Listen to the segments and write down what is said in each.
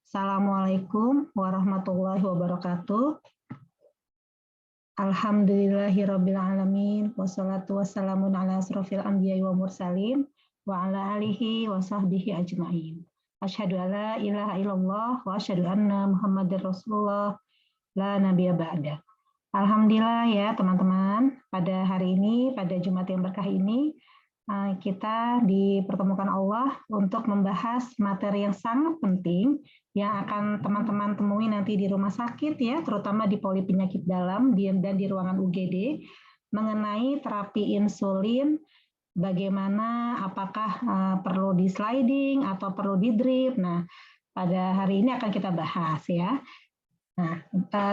Assalamualaikum warahmatullahi wabarakatuh. Alhamdulillahirabbil alamin wassalatu wassalamun ala asrofil anbiya'i wa mursalin wa ala alihi wa sahbihi ajmain. Asyhadu alla ilaha illallah wa asyhadu anna Muhammadar Rasulullah la nabiyya ba'da. Alhamdulillah ya teman-teman, pada hari ini, pada Jumat yang berkah ini, kita dipertemukan Allah untuk membahas materi yang sangat penting yang akan teman-teman temui nanti di rumah sakit ya, terutama di poli penyakit dalam dan di ruangan UGD mengenai terapi insulin, bagaimana apakah perlu di sliding atau perlu di drip. Nah, pada hari ini akan kita bahas ya. Nah,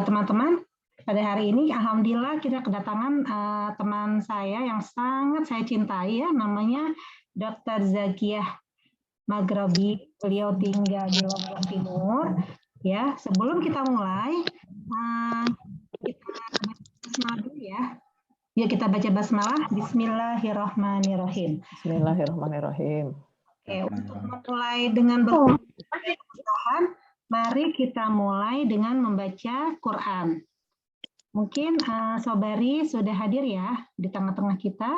teman-teman, pada hari ini alhamdulillah kita kedatangan teman saya yang sangat saya cintai ya, namanya Dr. Zakiyah Maghrabi. Beliau tinggal di Lombok Timur. Ya, sebelum kita mulai kita baca basmalah dulu ya. Yuk kita baca basmalah. Bismillahirrahmanirrahim. Bismillahirrahmanirrahim. Oke, untuk memulai dengan berpesan, mari kita mulai dengan membaca Quran. Mungkin Sobari sudah hadir ya di tengah-tengah kita.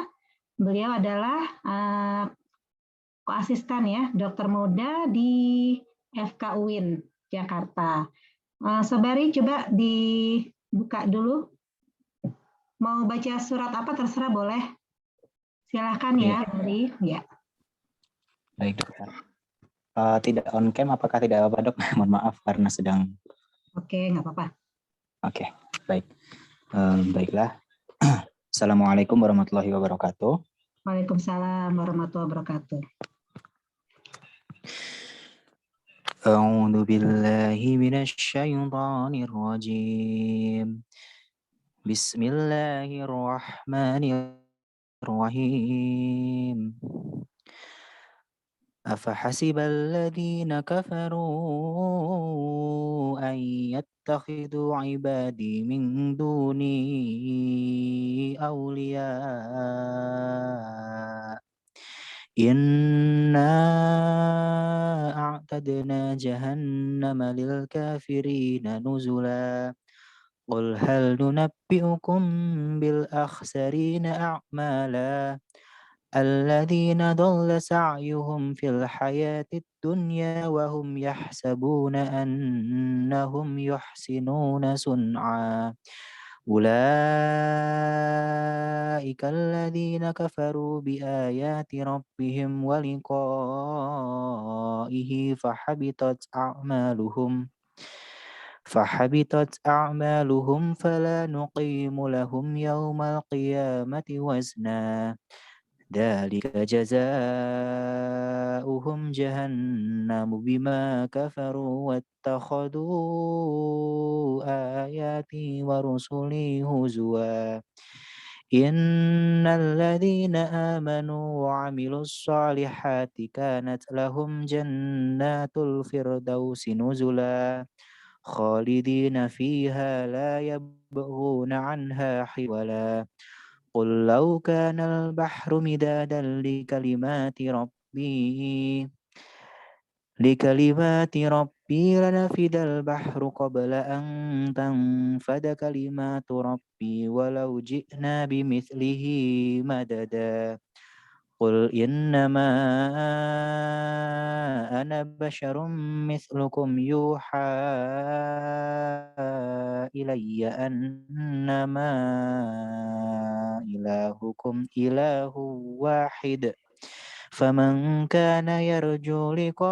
Beliau adalah koasisten ya, dokter muda di FK UIN Jakarta. Sobari coba dibuka dulu. Mau baca surat apa terserah boleh. Silahkan ya, Bari. Ya. Baik dokter. Tidak on cam, apakah tidak apa dok? Mohon maaf karena sedang. Oke, nggak apa-apa. Oke, baik. Baiklah. Assalamualaikum warahmatullahi wabarakatuh. Waalaikumsalam warahmatullahi wabarakatuh. A'udzu billahi minasy syaithanir rajim. Bismillahirrahmanirrahim. أفحسب الذين كفروا أن يتخذوا عبادي من دوني أولياء إنا أعتدنا جهنم للكافرين نزلا قل هل ننبئكم بالأخسرين أعمالا الذين ضل سعيهم في الحياة الدنيا وهم يحسبون أنهم يحسنون صنعا أولئك الذين كفروا بآيات ربهم ولقائه فحبطت أعمالهم فلا نقيم لهم يوم القيامة وزنا ذلك جزاؤهم جهنم بما كفروا واتخذوا آياتي ورسلي هزوا إن الذين آمنوا وعملوا الصالحات كانت لهم جنات الفردوس نزلا خالدين فيها لا يبغون عنها حولا قل لو كان البحر مدادا لكلمات ربي لنفد البحر قبل أن تنفد كلمات ربي ولو جئنا بمثله مددا قل إنما أنا بشر مثلكم يوحى إلي أنما إلهكم إله واحد فمن كان يرجو لقاء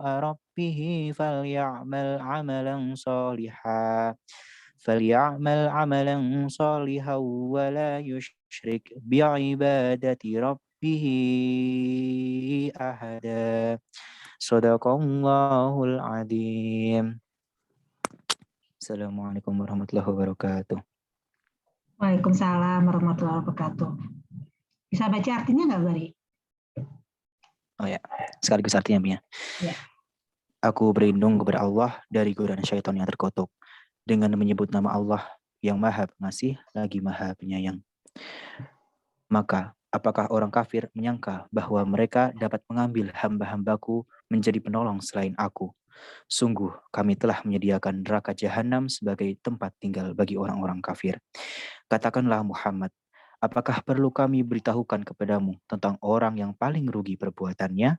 ربه فليعمل عملا صالحا ولا يشرك بعبادة ربه أحدا صدق الله العظيم. Assalamualaikum warahmatullahi wabarakatuh. Waalaikumsalam warahmatullahi wabarakatuh. Bisa baca artinya nggak, Bari? Oh ya, sekaligus artinya Mia. Ya. Aku berlindung kepada Allah dari godaan syaitan yang terkutuk dengan menyebut nama Allah yang Maha Pengasih lagi Maha Penyayang. Maka, apakah orang kafir menyangka bahwa mereka dapat mengambil hamba-hambaku menjadi penolong selain aku. Sungguh kami telah menyediakan neraka jahanam sebagai tempat tinggal bagi orang-orang kafir. Katakanlah Muhammad, apakah perlu kami beritahukan kepadamu tentang orang yang paling rugi perbuatannya,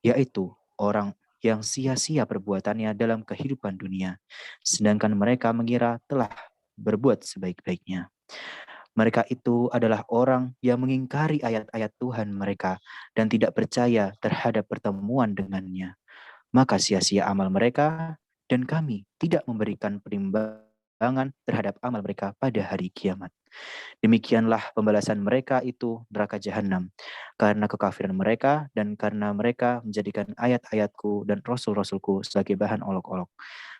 yaitu orang yang sia-sia perbuatannya dalam kehidupan dunia, sedangkan mereka mengira telah berbuat sebaik-baiknya. Mereka itu adalah orang yang mengingkari ayat-ayat Tuhan mereka dan tidak percaya terhadap pertemuan dengannya. Maka sia-sia amal mereka dan kami tidak memberikan perimbangan terhadap amal mereka pada hari kiamat. Demikianlah pembalasan mereka itu neraka jahanam, karena kekafiran mereka dan karena mereka menjadikan ayat-ayatku dan rasul-rasulku sebagai bahan olok-olok.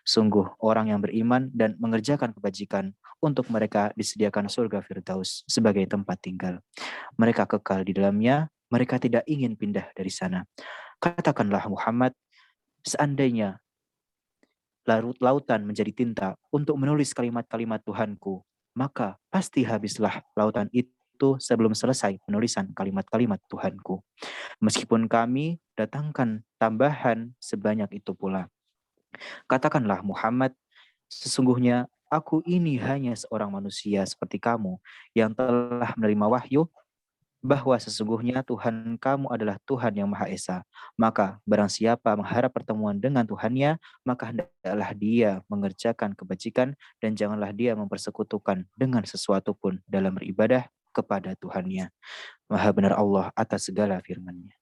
Sungguh orang yang beriman dan mengerjakan kebajikan, untuk mereka disediakan surga Firdaus sebagai tempat tinggal. Mereka kekal di dalamnya, mereka tidak ingin pindah dari sana. Katakanlah Muhammad, seandainya lautan menjadi tinta untuk menulis kalimat-kalimat Tuhanku, maka pasti habislah lautan itu sebelum selesai penulisan kalimat-kalimat Tuhanku. Meskipun kami datangkan tambahan sebanyak itu pula. Katakanlah Muhammad, sesungguhnya aku ini hanya seorang manusia seperti kamu yang telah menerima wahyu bahwa sesungguhnya Tuhan kamu adalah Tuhan yang Maha Esa. Maka barang siapa mengharap pertemuan dengan Tuhannya, maka hendaklah dia mengerjakan kebajikan dan janganlah dia mempersekutukan dengan sesuatu pun dalam beribadah kepada Tuhannya. Maha benar Allah atas segala firman-Nya.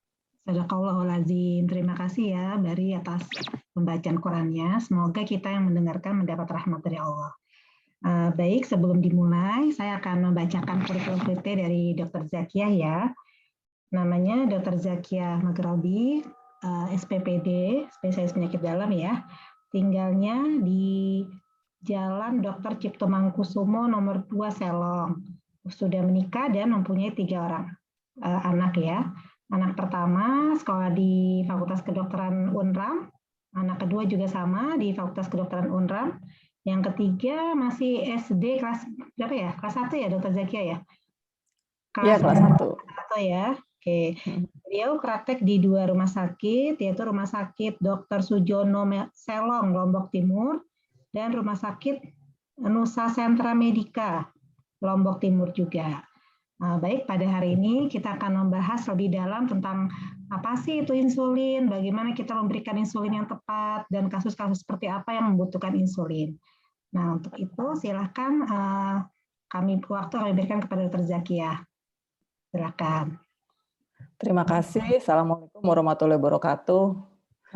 Sadaqallahul azim. Terima kasih ya Bari atas pembacaan Qurannya. Semoga kita yang mendengarkan mendapat rahmat dari Allah. Baik, sebelum dimulai, saya akan membacakan kurikulum vitae dari Dr. Zakiah ya. Namanya Dr. Zakiah Maghrabi, SPPD, spesialis penyakit dalam ya. Tinggalnya di Jalan Dr. Cipto Mangkusumo nomor 2 Selong. Sudah menikah dan mempunyai 3 orang anak ya. Anak pertama sekolah di Fakultas Kedokteran UNRAM, anak kedua juga sama di Fakultas Kedokteran UNRAM, yang ketiga masih SD kelas berapa ya? Kelas 1 ya Dr. Zakiah ya? Iya, kelas 1. Ya. Oke. Beliau praktek di 2 rumah sakit, yaitu Rumah Sakit Dr. Sujono Selong, Lombok Timur, dan Rumah Sakit Nusa Sentra Medika, Lombok Timur juga. Baik, pada hari ini kita akan membahas lebih dalam tentang apa sih itu insulin, bagaimana kita memberikan insulin yang tepat, dan kasus-kasus seperti apa yang membutuhkan insulin. Nah, untuk itu silakan kami berikan kepada Dr. Zakiah. Silakan. Terima kasih. Assalamualaikum warahmatullahi wabarakatuh.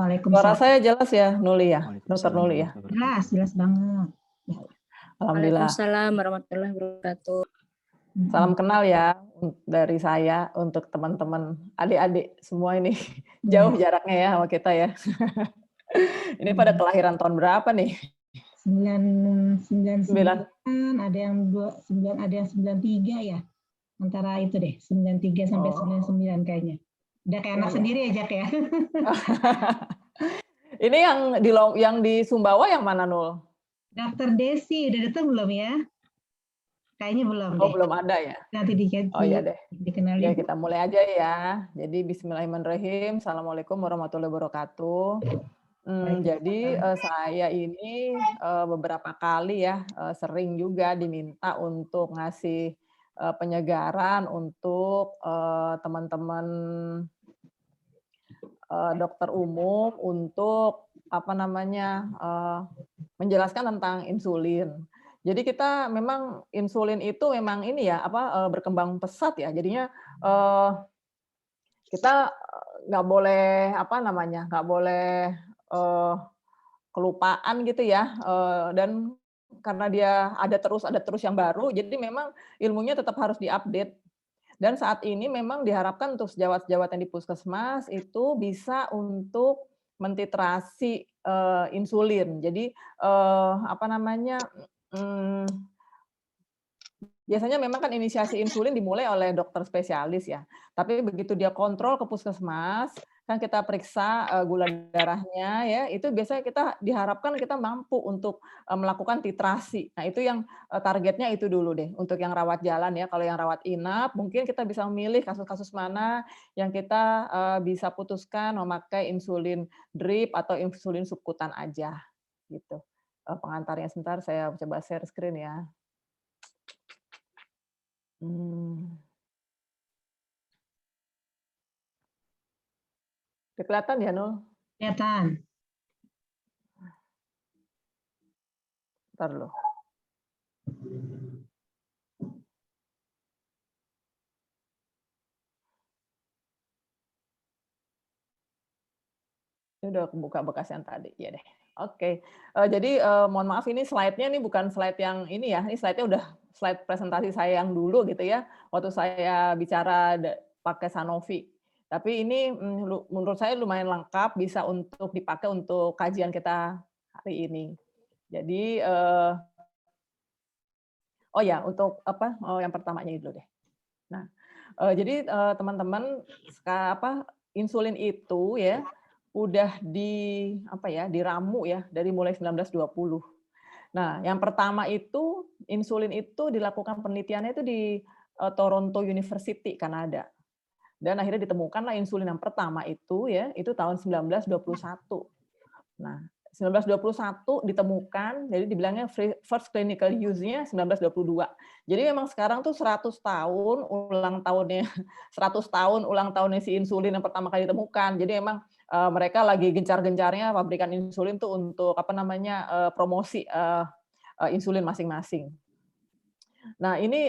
Waalaikumsalam. Suara saya jelas ya, Nuli ya? Dr. Nuli ya? Jelas banget. Alhamdulillah. Waalaikumsalam warahmatullahi wabarakatuh. Salam kenal ya dari saya untuk teman-teman adik-adik semua ini. Jauh jaraknya ya sama kita ya. Ini pada kelahiran tahun berapa nih? 99, ada yang 29, ada yang 93 ya. Antara itu deh, 93 sampai 99 kayaknya. Udah kayak anak sendiri ya, Jak ya. Ini yang di Sumbawa yang mana, Nul? Dr. Desi, udah datang belum ya? Kayaknya belum deh. Belum ada ya? Nanti iya deh. Dikenalin. Ya, kita mulai aja ya. Jadi bismillahirrahmanirrahim. Assalamualaikum warahmatullahi wabarakatuh. Jadi saya ini beberapa kali ya sering juga diminta untuk ngasih penyegaran untuk teman-teman dokter umum untuk menjelaskan tentang insulin. Jadi kita memang insulin itu memang ini ya berkembang pesat ya. Jadinya kita nggak boleh nggak boleh kelupaan gitu ya. Dan karena dia ada terus yang baru, jadi memang ilmunya tetap harus diupdate. Dan saat ini memang diharapkan untuk sejawat-sejawat yang di puskesmas itu bisa untuk mentitrasi insulin. Jadi biasanya memang kan inisiasi insulin dimulai oleh dokter spesialis ya. Tapi begitu dia kontrol ke puskesmas, kan kita periksa gula darahnya ya, itu biasanya kita diharapkan kita mampu untuk melakukan titrasi. Nah, itu yang targetnya itu dulu deh untuk yang rawat jalan ya. Kalau yang rawat inap mungkin kita bisa memilih kasus-kasus mana yang kita bisa putuskan memakai insulin drip atau insulin subkutan aja gitu. Pengantarnya sebentar saya coba share screen ya. Kelihatan ya, Nul? Kelihatan. Bentar dulu. Ini udah buka bekas yang tadi, ya deh. Oke, jadi mohon maaf ini slide-nya ini bukan slide yang ini ya, ini slide-nya udah slide presentasi saya yang dulu gitu ya, waktu saya bicara pakai Sanofi. Tapi ini menurut saya lumayan lengkap, bisa untuk dipakai untuk kajian kita hari ini. Jadi, oh ya, untuk apa? Yang pertamanya dulu deh. Nah, jadi teman-teman, insulin itu ya udah diramu ya dari mulai 1920. Nah, yang pertama itu insulin itu dilakukan penelitiannya itu di Toronto University, Kanada. Dan akhirnya ditemukanlah insulin yang pertama itu ya, itu tahun 1921. Nah, 1921 ditemukan, jadi dibilangnya first clinical use-nya 1922. Jadi memang sekarang tuh 100 tahun ulang tahunnya 100 tahun ulang tahunnya si insulin yang pertama kali ditemukan. Jadi memang mereka lagi gencar-gencarnya pabrikan insulin tuh untuk promosi insulin masing-masing. Nah, ini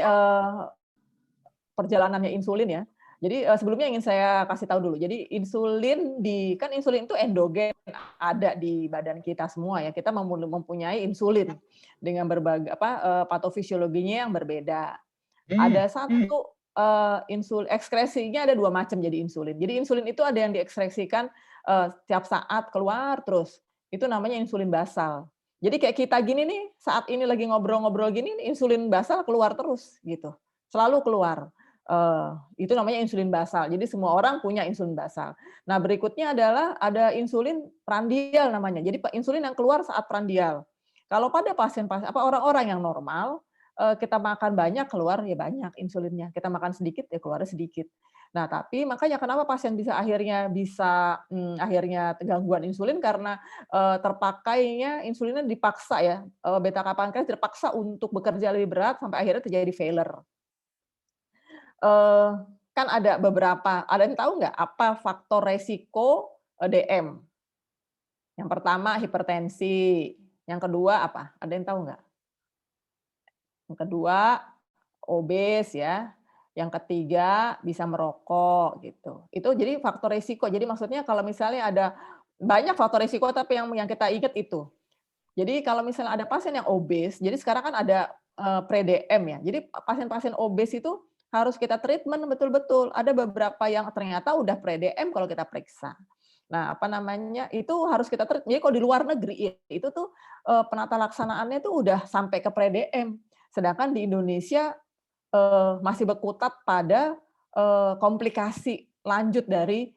perjalanannya insulin ya. Jadi sebelumnya ingin saya kasih tahu dulu. Jadi insulin insulin itu endogen, ada di badan kita semua ya. Kita mempunyai insulin dengan berbagai patofisiologinya yang berbeda. Ada satu insulin ekskresinya ada 2 macam jadi insulin. Jadi insulin itu ada yang diekskresikan setiap saat keluar terus. Itu namanya insulin basal. Jadi kayak kita gini nih, saat ini lagi ngobrol-ngobrol gini, insulin basal keluar terus gitu. Selalu keluar. Itu namanya insulin basal. Jadi semua orang punya insulin basal. Nah, berikutnya adalah ada insulin prandial namanya. Jadi insulin yang keluar saat prandial. Kalau pada orang-orang yang normal, kita makan banyak keluar ya banyak insulinnya. Kita makan sedikit ya keluar sedikit. Nah, tapi makanya kenapa pasien akhirnya akhirnya gangguan insulin karena terpakainya insulinnya dipaksa ya, beta pankreas terpaksa untuk bekerja lebih berat sampai akhirnya terjadi failure. Kan ada yang tahu nggak apa faktor resiko DM? Yang pertama hipertensi, yang kedua apa? Ada yang tahu nggak? Yang kedua obes ya, yang ketiga bisa merokok gitu. Itu jadi faktor resiko. Jadi maksudnya kalau misalnya ada banyak faktor resiko tapi yang kita ingat itu. Jadi kalau misalnya ada pasien yang obes, jadi sekarang kan ada pre-DM ya. Jadi pasien-pasien obes itu harus kita treatment betul-betul. Ada beberapa yang ternyata udah pre-DM kalau kita periksa. Nah, itu harus kita treatment. Jadi kalau di luar negeri itu tuh penata laksanaannya tuh udah sampai ke pre-DM. Sedangkan di Indonesia masih berkutat pada komplikasi lanjut dari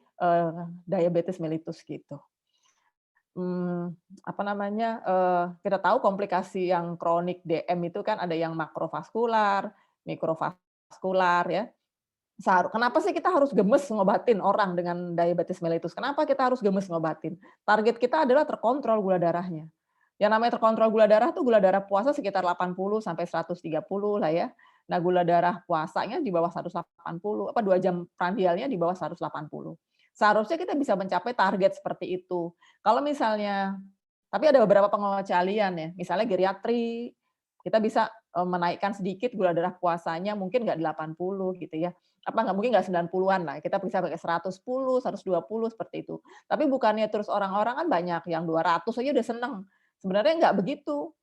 diabetes mellitus gitu. Kita tahu komplikasi yang kronik DM itu kan ada yang makrovaskular, mikrovaskular ya. Kenapa sih kita harus gemes ngobatin orang dengan diabetes mellitus? Kenapa kita harus gemes ngobatin? Target kita adalah terkontrol gula darahnya. Yang namanya terkontrol gula darah tuh gula darah puasa sekitar 80 sampai 130 lah ya. Nah, gula darah puasanya di bawah 180, 2 jam prandialnya di bawah 180. Seharusnya kita bisa mencapai target seperti itu. Kalau misalnya, tapi ada beberapa pengecualian ya, misalnya geriatri, kita bisa menaikkan sedikit gula darah puasanya, mungkin nggak 80 gitu ya. Mungkin nggak 90-an lah, kita bisa pakai 110, 120 seperti itu. Tapi bukannya terus orang-orang kan banyak yang 200 aja udah seneng. Sebenarnya nggak begitu.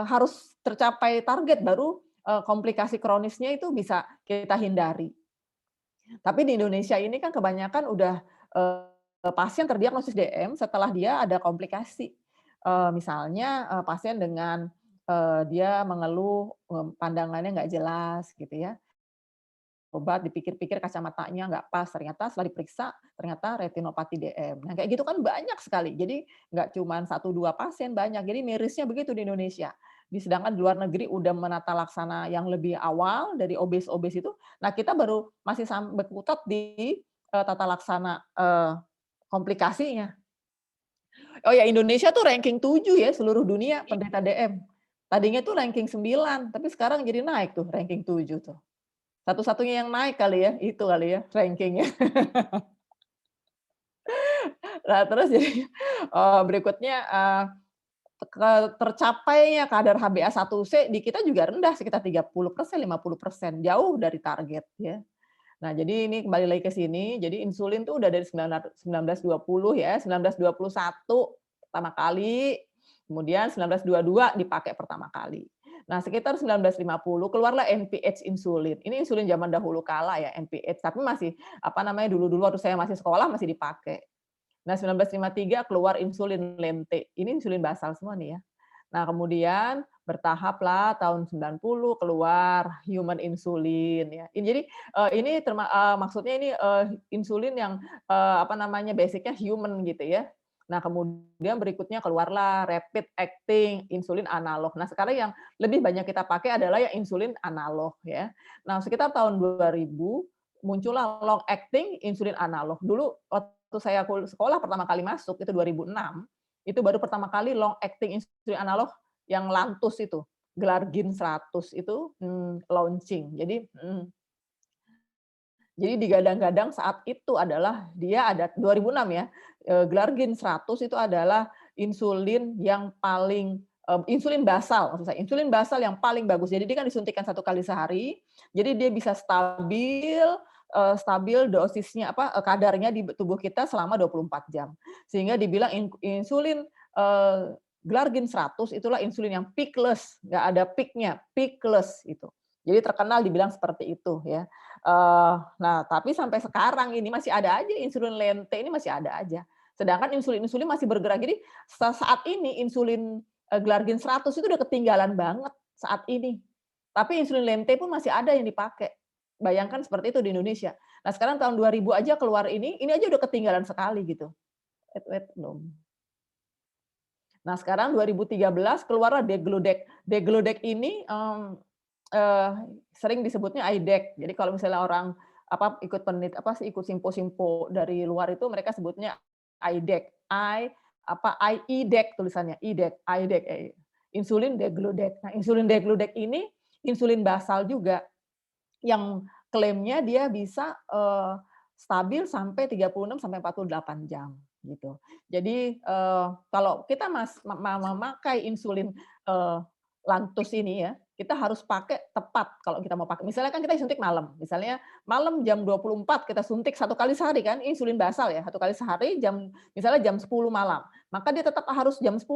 Harus tercapai target baru komplikasi kronisnya itu bisa kita hindari. Tapi di Indonesia ini kan kebanyakan udah pasien terdiagnosis DM setelah dia ada komplikasi. Misalnya pasien dengan dia mengeluh pandangannya nggak jelas gitu ya. obat, dipikir-pikir kacamatanya nggak pas, ternyata setelah diperiksa, ternyata retinopati DM. Nah, kayak gitu kan banyak sekali. Jadi nggak cuma 1-2 pasien, banyak. Jadi mirisnya begitu di Indonesia. Sedangkan di luar negeri udah menata laksana yang lebih awal dari obes-obes itu. Nah, kita baru masih berkutat di tata laksana komplikasinya. Oh ya, Indonesia tuh ranking 7 ya seluruh dunia penderita DM. Tadinya tuh ranking 9, tapi sekarang jadi naik tuh ranking 7 tuh. Satu-satunya yang naik kali ya, itu kali ya rankingnya. Nah, terus jadi berikutnya tercapainya kadar HbA1c di kita juga rendah sekitar 30%, 50%, jauh dari target ya. Nah, jadi ini kembali lagi ke sini, jadi insulin tuh udah dari 1920 ya, 1921 pertama kali, kemudian 1922 dipakai pertama kali. Nah, sekitar 1950 keluarlah NPH insulin. Ini insulin zaman dahulu kala ya, NPH, tapi masih dulu-dulu waktu saya masih sekolah masih dipakai. Nah, 1953 keluar insulin lente. Ini insulin basal semua nih ya. Nah, kemudian bertahaplah tahun 90 keluar human insulin ya. Jadi ini maksudnya ini insulin yang basicnya human gitu ya. Nah, kemudian berikutnya keluarlah rapid acting insulin analog. Nah, sekarang yang lebih banyak kita pakai adalah yang insulin analog ya. Nah, sekitar tahun 2000 muncullah long acting insulin analog. Dulu waktu saya sekolah pertama kali masuk itu 2006, itu baru pertama kali long acting insulin analog yang Lantus itu, Glargin 100 itu launching. Jadi digadang-gadang saat itu adalah dia ada 2006 ya, Glargin 100 itu adalah insulin yang paling insulin basal maksud saya, insulin basal yang paling bagus. Jadi dia kan disuntikkan 1 kali sehari, jadi dia bisa stabil dosisnya kadarnya di tubuh kita selama 24 jam. Sehingga dibilang insulin Glargin 100 itulah insulin yang peakless, nggak ada peaknya, peakless itu. Jadi terkenal dibilang seperti itu ya. Nah, tapi sampai sekarang ini masih ada aja insulin lente ini masih ada aja. Sedangkan insulin masih bergerak. Jadi saat ini insulin Glargin 100 itu udah ketinggalan banget saat ini. Tapi insulin lente pun masih ada yang dipakai. Bayangkan seperti itu di Indonesia. Nah, sekarang tahun 2000 aja keluar ini aja udah ketinggalan sekali gitu. Belum. Nah, sekarang 2013 keluarlah Degludec. Degludec ini sering disebutnya IDEC. Jadi kalau misalnya orang ikut simpo-simpo dari luar itu mereka sebutnya IDEC. IEDEC tulisannya, IDEC. Insulin Degludec. Nah, insulin Degludec ini insulin basal juga yang klaimnya dia bisa stabil sampai 36 sampai 48 jam gitu. Jadi kalau kita memakai insulin Lantus ini ya, kita harus pakai tepat kalau kita mau pakai. Misalnya kan kita suntik malam, misalnya malam jam 24 kita suntik 1 kali sehari kan, insulin basal ya, 1 kali sehari misalnya jam 10 malam. Maka dia tetap harus jam 10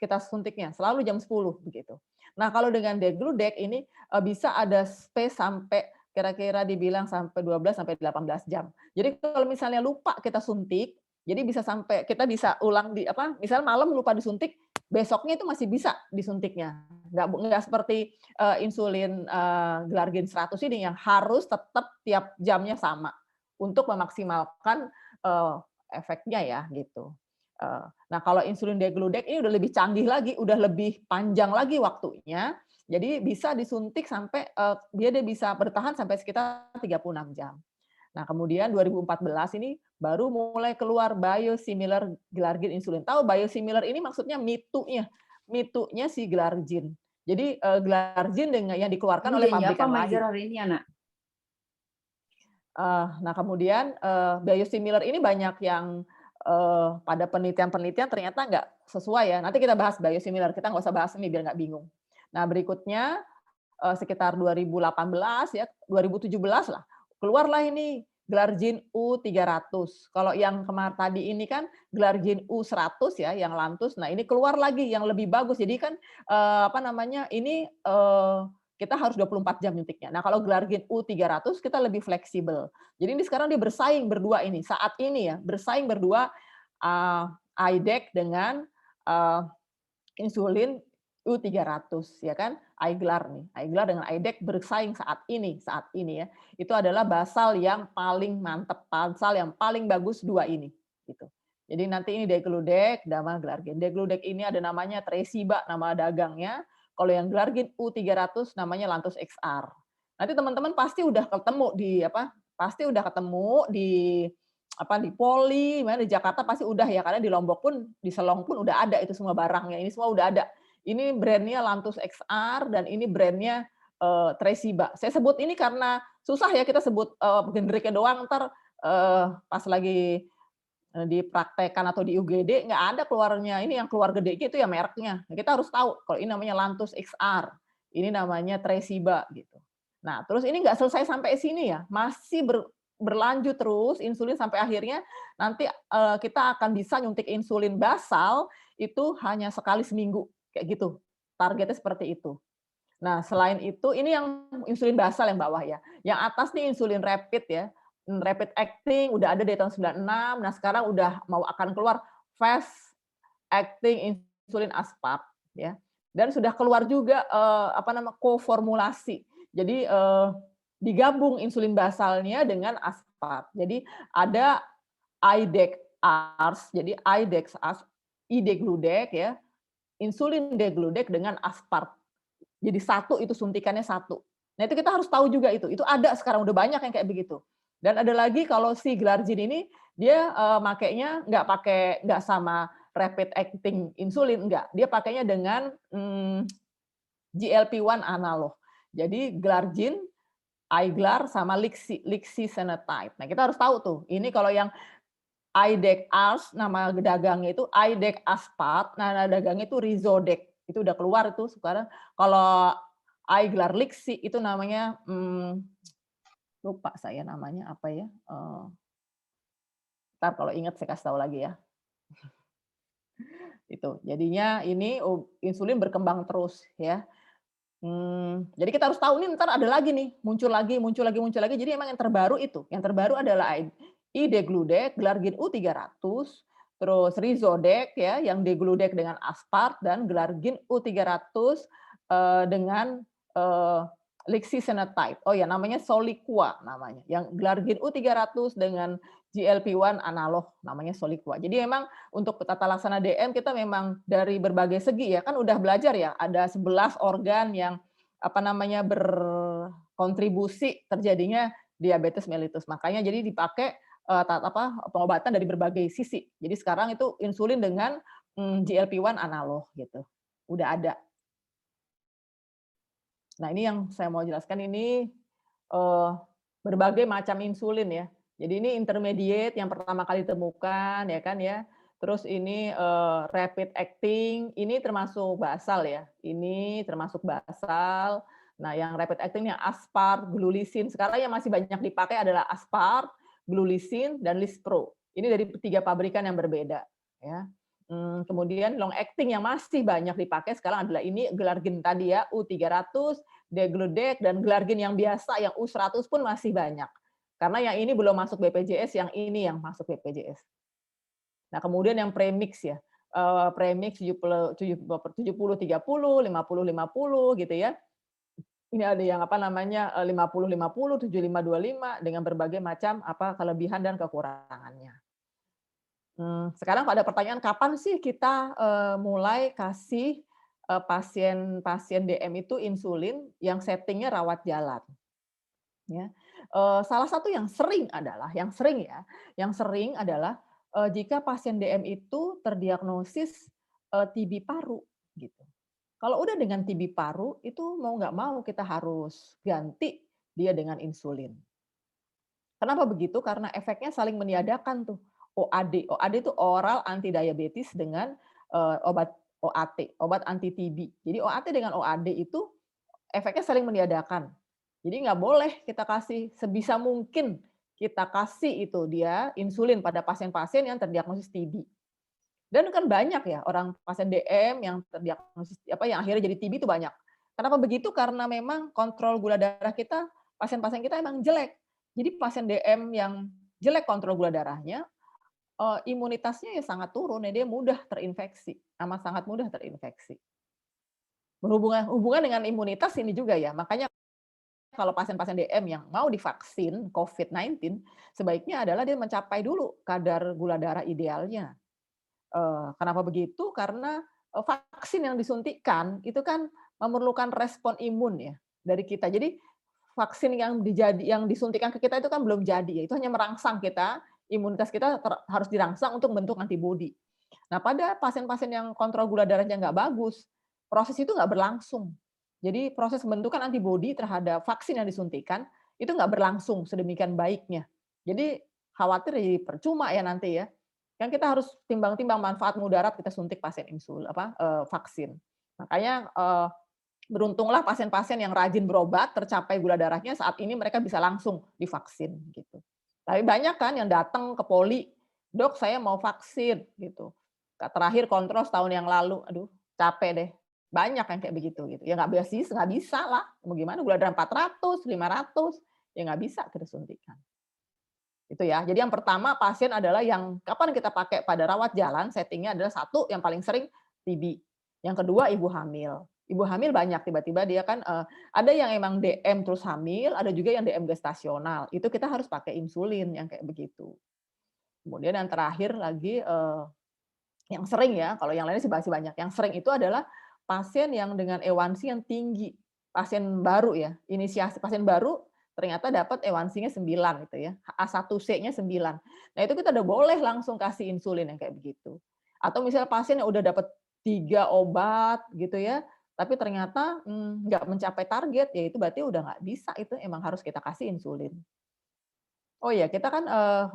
kita suntiknya, selalu jam 10 begitu. Nah, kalau dengan Degludec ini bisa ada space sampai kira-kira dibilang sampai 12 sampai 18 jam. Jadi kalau misalnya lupa kita suntik, jadi bisa sampai kita bisa ulang misalnya malam lupa disuntik, besoknya itu masih bisa disuntiknya. Nggak seperti insulin Glargin 100 ini yang harus tetap tiap jamnya sama untuk memaksimalkan efeknya ya gitu. Nah, kalau insulin Degludec ini udah lebih canggih lagi, udah lebih panjang lagi waktunya. Jadi bisa disuntik sampai dia bisa bertahan sampai sekitar 36 jam. Nah, kemudian 2014 ini baru mulai keluar biosimilar Glargin insulin. Tahu biosimilar ini maksudnya mitunya si Glargin. Jadi Glargin dengan yang dikeluarkan oleh pabrikan lain. Hari ini, anak? Nah, kemudian biosimilar ini banyak yang pada penelitian ternyata nggak sesuai ya. Nanti kita bahas biosimilar, kita nggak usah bahas ini biar nggak bingung. Nah, berikutnya sekitar 2018 ya, 2017 lah, keluarlah ini Glargin U300. Kalau yang kemarin tadi ini kan Glargin U100 ya, yang Lantus. Nah, ini keluar lagi yang lebih bagus. Jadi kan ini kita harus 24 jam nyuntiknya. Nah, kalau Glargin U300 kita lebih fleksibel. Jadi ini sekarang dia bersaing berdua ini, saat ini ya, bersaing berdua IDEC dengan insulin U300 ya kan, Aiglar nih. Aiglar dengan Aidek bersaing saat ini ya. Itu adalah basal yang paling mantap, basal yang paling bagus dua ini gitu. Jadi nanti ini degludec sama glargin. Degludec ini ada namanya Tresiba nama dagangnya. Kalau yang glargin U300 namanya Lantus XR. Nanti teman-teman pasti udah ketemu di apa? Pasti udah ketemu di Poli, mana di Jakarta pasti udah ya, karena di Lombok pun, di Selong pun udah ada itu semua barangnya. Ini semua udah ada. Ini brandnya Lantus XR dan ini brandnya Tresiba. Saya sebut ini karena susah ya kita sebut generiknya doang, ntar pas lagi dipraktekkan atau di UGD nggak ada keluarnya. Ini yang keluar gede itu ya mereknya. Kita harus tahu kalau ini namanya Lantus XR, ini namanya Tresiba gitu. Nah, terus ini nggak selesai sampai sini ya, masih berlanjut terus insulin sampai akhirnya nanti kita akan bisa nyuntik insulin basal itu hanya sekali seminggu kayak gitu. Targetnya seperti itu. Nah, selain itu ini yang insulin basal yang bawah ya. Yang atas nih insulin rapid ya. Rapid acting udah ada dari tahun 96. Nah, sekarang udah mau akan keluar fast acting insulin aspart ya. Dan sudah keluar juga koformulasi. Jadi digabung insulin basalnya dengan aspart. Jadi ada IDEX-ARS, jadi IDEX-ARS, idegludec ya, insulin degludec dengan aspart. Jadi satu itu suntikannya satu. Nah itu kita harus tahu juga itu. Itu ada sekarang udah banyak yang kayak begitu. Dan ada lagi kalau si glargin ini dia makainya nggak sama rapid acting insulin enggak. Dia pakainya dengan GLP-1 analog. Jadi glargin, Aiglar sama lixisenatide. Nah, kita harus tahu tuh. Ini kalau yang IDEX-ARS nama dagangnya itu IDEX Aspart, nama dagangnya itu Rizodec. Itu udah keluar itu sekarang. Kalau Aiglar Lixi itu namanya lupa saya namanya apa ya. Ntar kalau ingat saya kasih tahu lagi ya. Itu. Jadinya ini insulin berkembang terus ya. Jadi kita harus tahu nih ntar ada lagi nih, muncul lagi. Jadi emang yang terbaru itu. Yang terbaru adalah idegludec, glargin U300, terus Rizodec ya, yang degludec dengan aspart dan glargin U300 dengan lixisenatide. Oh ya, namanya Soliqua namanya. Yang glargin U300 dengan GLP-1 analog namanya Soliqua. Jadi memang untuk tata laksana DM kita memang dari berbagai segi ya, kan udah belajar ya, ada 11 organ yang berkontribusi terjadinya diabetes mellitus. Makanya jadi dipakai pengobatan dari berbagai sisi. Jadi sekarang itu insulin dengan GLP-1 analog gitu. Udah ada. Nah, ini yang saya mau jelaskan ini berbagai macam insulin ya. Jadi ini intermediate yang pertama kali ditemukan ya kan ya. Terus ini rapid acting, ini termasuk basal ya. Ini termasuk basal. Nah, yang rapid acting yang aspart, glulisin. Sekarang yang masih banyak dipakai adalah aspart, glulisin dan lispro. Ini dari 3 pabrikan yang berbeda ya. Kemudian long acting yang masih banyak dipakai sekarang adalah ini glargin tadi ya, U300, degludec, dan glargin yang biasa yang U100 pun masih banyak. Karena yang ini belum masuk BPJS, yang ini yang masuk BPJS. Nah, kemudian yang premix ya. Premix 70-30, 50-50 gitu ya. Ini ada yang 50-50, 75-25 dengan berbagai macam kelebihan dan kekurangannya. Sekarang pada pertanyaan kapan sih kita mulai kasih pasien DM itu insulin yang settingnya rawat jalan? Ya. Salah satu yang sering adalah jika pasien DM itu terdiagnosis TB paru gitu. Kalau udah dengan TB paru itu mau nggak mau kita harus ganti dia dengan insulin. Kenapa begitu? Karena efeknya saling meniadakan tuh. OAD itu oral antidiabetes dengan obat OAT, obat anti TB. Jadi OAT dengan OAD itu efeknya saling meniadakan. Jadi nggak boleh kita kasih, sebisa mungkin kita kasih itu dia insulin pada pasien-pasien yang terdiagnosis TB. Dan kan banyak ya orang pasien DM yang terdiagnosis yang akhirnya jadi TB itu banyak. Kenapa begitu? Karena memang kontrol gula darah kita, pasien-pasien kita emang jelek. Jadi pasien DM yang jelek kontrol gula darahnya, imunitasnya ya sangat turun, ya dia mudah terinfeksi, amat sangat mudah terinfeksi. Hubungan dengan imunitas ini juga ya, makanya kalau pasien-pasien DM yang mau divaksin COVID-19, sebaiknya adalah dia mencapai dulu kadar gula darah idealnya. Kenapa begitu? Karena vaksin yang disuntikkan itu kan memerlukan respon imun ya dari kita. Jadi vaksin yang disuntikkan ke kita itu kan belum jadi ya, itu hanya merangsang kita, imunitas kita harus dirangsang untuk membentuk antibodi. Nah, pada pasien-pasien yang kontrol gula darahnya nggak bagus, proses itu nggak berlangsung. Jadi proses pembentukan antibodi terhadap vaksin yang disuntikan itu nggak berlangsung sedemikian baiknya. Jadi khawatir jadi percuma ya nanti ya. Kan kita harus timbang-timbang manfaat mudarat kita suntik pasien vaksin. Makanya beruntunglah pasien-pasien yang rajin berobat tercapai gula darahnya saat ini mereka bisa langsung divaksin gitu. Tapi banyak kan yang datang ke poli, "Dok, saya mau vaksin." gitu. Terakhir kontrol setahun yang lalu, aduh capek deh. Banyak yang kayak begitu gitu. Ya nggak bisa lah. Mau gimana gula darah 400, 500, ya nggak bisa kita suntikan. Itu ya. Jadi yang pertama pasien adalah yang kapan kita pakai pada rawat jalan, settingnya adalah satu yang paling sering TB. Yang kedua ibu hamil. Ibu hamil banyak tiba-tiba dia kan ada yang emang DM terus hamil, ada juga yang DM gestasional. Itu kita harus pakai insulin yang kayak begitu. Kemudian yang terakhir lagi yang sering ya, kalau yang lainnya sih masih banyak. Yang sering itu adalah pasien yang dengan A1C yang tinggi. Pasien baru ya, inisiasi pasien baru ternyata dapat A1C-nya 9 gitu ya. A1C-nya 9. Nah, itu kita udah boleh langsung kasih insulin yang kayak begitu. Atau misalnya pasien yang udah dapat 3 obat gitu ya, tapi ternyata nggak mencapai target, ya itu berarti udah nggak bisa, itu emang harus kita kasih insulin. Oh iya, kita kan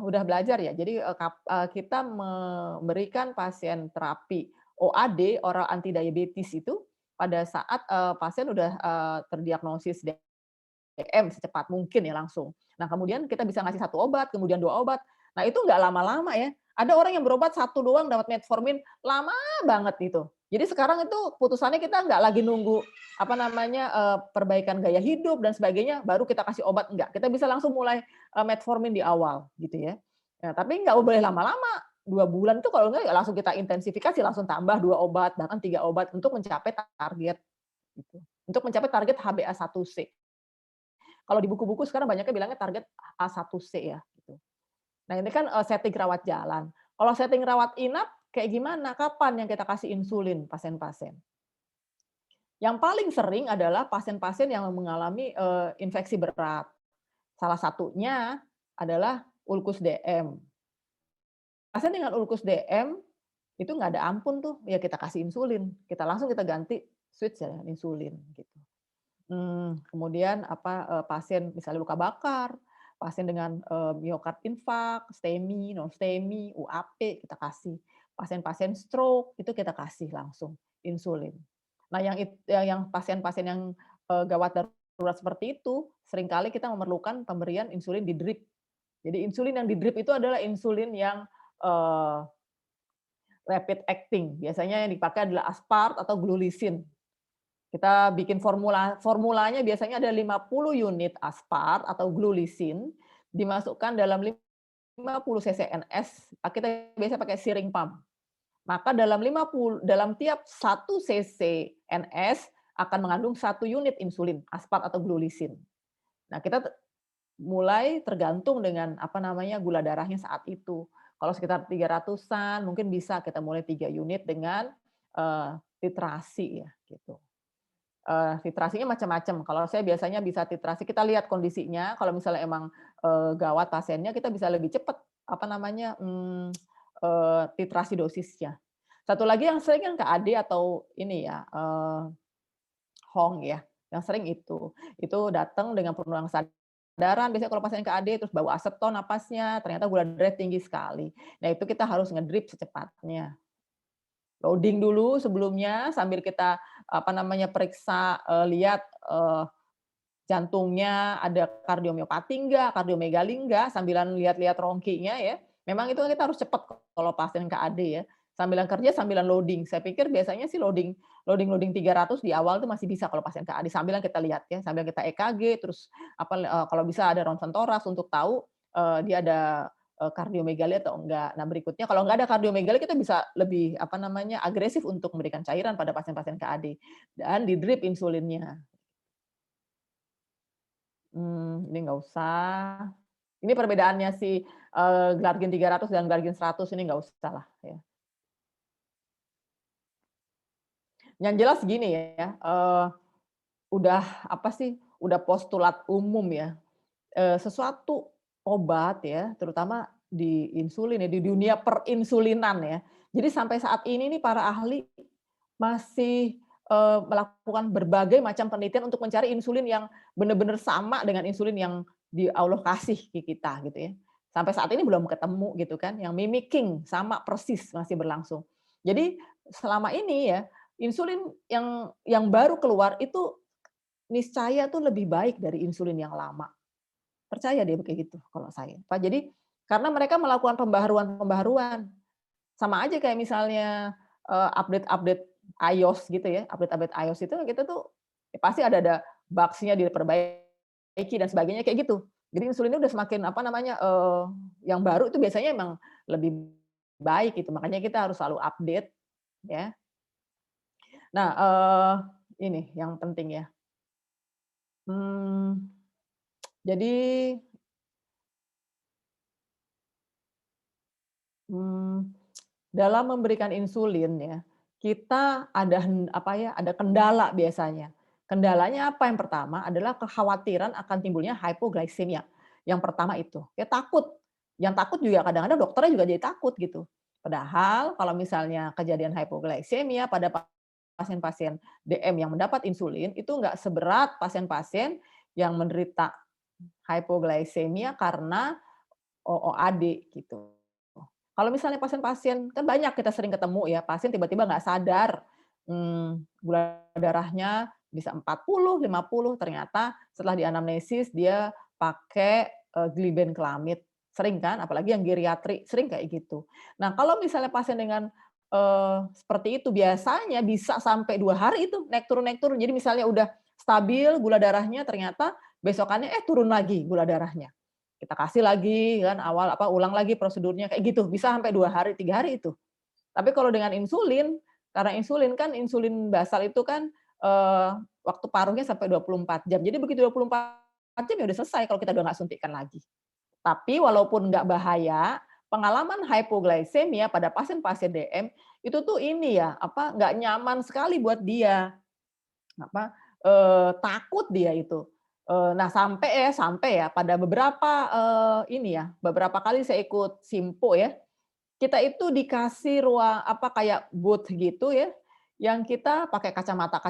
udah belajar ya. Jadi kita memberikan pasien terapi OAD, oral antidiabetes itu pada saat pasien udah terdiagnosis DM secepat mungkin ya langsung. Nah, kemudian kita bisa ngasih 1 obat, kemudian 2 obat. Nah, itu nggak lama-lama ya. Ada orang yang berobat 1 doang dapat metformin, lama banget itu. Jadi sekarang itu putusannya kita nggak lagi nunggu perbaikan gaya hidup dan sebagainya, baru kita kasih obat, enggak. Kita bisa langsung mulai metformin di awal gitu ya. Ya, tapi nggak boleh lama-lama. 2 bulan itu kalau enggak ya langsung kita intensifikasi, langsung tambah 2 obat, bahkan 3 obat untuk mencapai target gitu. Untuk mencapai target HbA1c. Kalau di buku-buku sekarang banyaknya bilangnya target A1C ya gitu. Nah, ini kan setting rawat jalan. Kalau setting rawat inap kayak gimana? Kapan yang kita kasih insulin pasien-pasien? Yang paling sering adalah pasien-pasien yang mengalami infeksi berat. Salah satunya adalah ulkus DM. Pasien dengan ulkus DM itu nggak ada ampun tuh, ya kita kasih insulin. Kita ganti switch ya dengan insulin gitu. Kemudian pasien misalnya luka bakar, pasien dengan miokard infark, STEMI, non STEMI, UAP kita kasih. Pasien-pasien stroke itu kita kasih langsung insulin. Nah, yang pasien-pasien yang gawat darurat seperti itu, seringkali kita memerlukan pemberian insulin di drip. Jadi insulin yang di drip itu adalah insulin yang rapid acting. Biasanya yang dipakai adalah aspart atau glulisin. Kita bikin formulanya biasanya ada 50 unit aspart atau glulisin, dimasukkan dalam 50 cc NS, kita biasa pakai syringe pump. Maka dalam tiap 1 cc NS akan mengandung 1 unit insulin, aspart atau glulisin. Nah, kita mulai tergantung dengan gula darahnya saat itu. Kalau sekitar 300-an mungkin bisa kita mulai 3 unit dengan titrasi ya gitu. Titrasinya macam-macam. Kalau saya biasanya bisa titrasi, kita lihat kondisinya. Kalau misalnya emang gawat pasiennya, kita bisa lebih cepat titrasi dosisnya. Satu lagi yang sering kan KAD atau ini ya HONG ya, yang sering itu datang dengan penurunan kesadaran. Biasanya kalau pasien KAD terus bau aseton napasnya, ternyata gula darah tinggi sekali. Nah, itu kita harus ngedrip secepatnya. Loading dulu sebelumnya sambil kita periksa lihat jantungnya ada kardiomiopati enggak, kardiomegali enggak, sambilan lihat-lihat rongkinya ya. Memang itu kita harus cepat kalau pasien KAD ya. Sambilan kerja, sambilan loading. Saya pikir biasanya sih loading 300 di awal itu masih bisa kalau pasien KAD. Sambilan kita lihat ya, sambil kita EKG terus kalau bisa ada ronsen toraks untuk tahu dia ada kardiomegali atau enggak. Nah, berikutnya kalau enggak ada kardiomegali kita bisa lebih agresif untuk memberikan cairan pada pasien-pasien KAD dan di drip insulinnya. Ini nggak usah. Ini perbedaannya si Glargine 300 dan Glargine 100 ini nggak usah lah ya. Yang jelas gini ya, udah udah postulat umum ya, sesuatu obat ya, terutama di insulin ya, di dunia perinsulinan ya. Jadi sampai saat ini nih para ahli masih, melakukan berbagai macam penelitian untuk mencari insulin yang benar-benar sama dengan insulin yang Allah kasih ke kita gitu ya. Sampai saat ini belum ketemu gitu kan, yang mimicking sama persis masih berlangsung. Jadi selama ini ya, insulin yang baru keluar itu niscaya tuh lebih baik dari insulin yang lama. Percaya deh kayak gitu kalau saya. Jadi karena mereka melakukan pembaharuan. Sama aja kayak misalnya update-update iOS gitu ya, update-update iOS itu kita tuh pasti ada bugs-nya diperbaiki dan sebagainya kayak gitu. Jadi insulinnya udah semakin yang baru itu biasanya emang lebih baik gitu. Makanya kita harus selalu update ya. Nah, ini yang penting ya. Jadi dalam memberikan insulin ya, kita ada kendala biasanya. Kendalanya apa? Yang pertama adalah kekhawatiran akan timbulnya hypoglycemia. Yang pertama itu, ya takut. Yang takut juga kadang-kadang dokternya juga jadi takut gitu. Padahal kalau misalnya kejadian hypoglycemia pada pasien-pasien DM yang mendapat insulin itu nggak seberat pasien-pasien yang menderita hypoglycemia karena OAD gitu. Kalau misalnya pasien-pasien, kan banyak kita sering ketemu ya, pasien tiba-tiba nggak sadar, gula darahnya bisa 40, 50, ternyata setelah dianamnesis dia pakai glibenclamid. Sering kan, apalagi yang geriatri, sering kayak gitu. Nah, kalau misalnya pasien dengan seperti itu biasanya bisa sampai 2 hari itu naik turun. Jadi misalnya udah stabil gula darahnya, ternyata besokannya turun lagi gula darahnya. Kita kasih lagi kan ulang lagi prosedurnya kayak gitu, bisa sampai 2 hari, 3 hari itu. Tapi kalau dengan insulin, karena insulin basal itu kan waktu paruhnya sampai 24 jam. Jadi begitu 24 jam ya udah selesai kalau kita udah nggak suntikkan lagi. Tapi walaupun nggak bahaya, pengalaman hypoglycemia pada pasien-pasien DM itu tuh nggak nyaman sekali buat dia. Takut dia itu. Nah sampai ya pada beberapa kali saya ikut simpo ya, kita itu dikasih ruang kayak booth gitu ya, yang kita pakai kacamata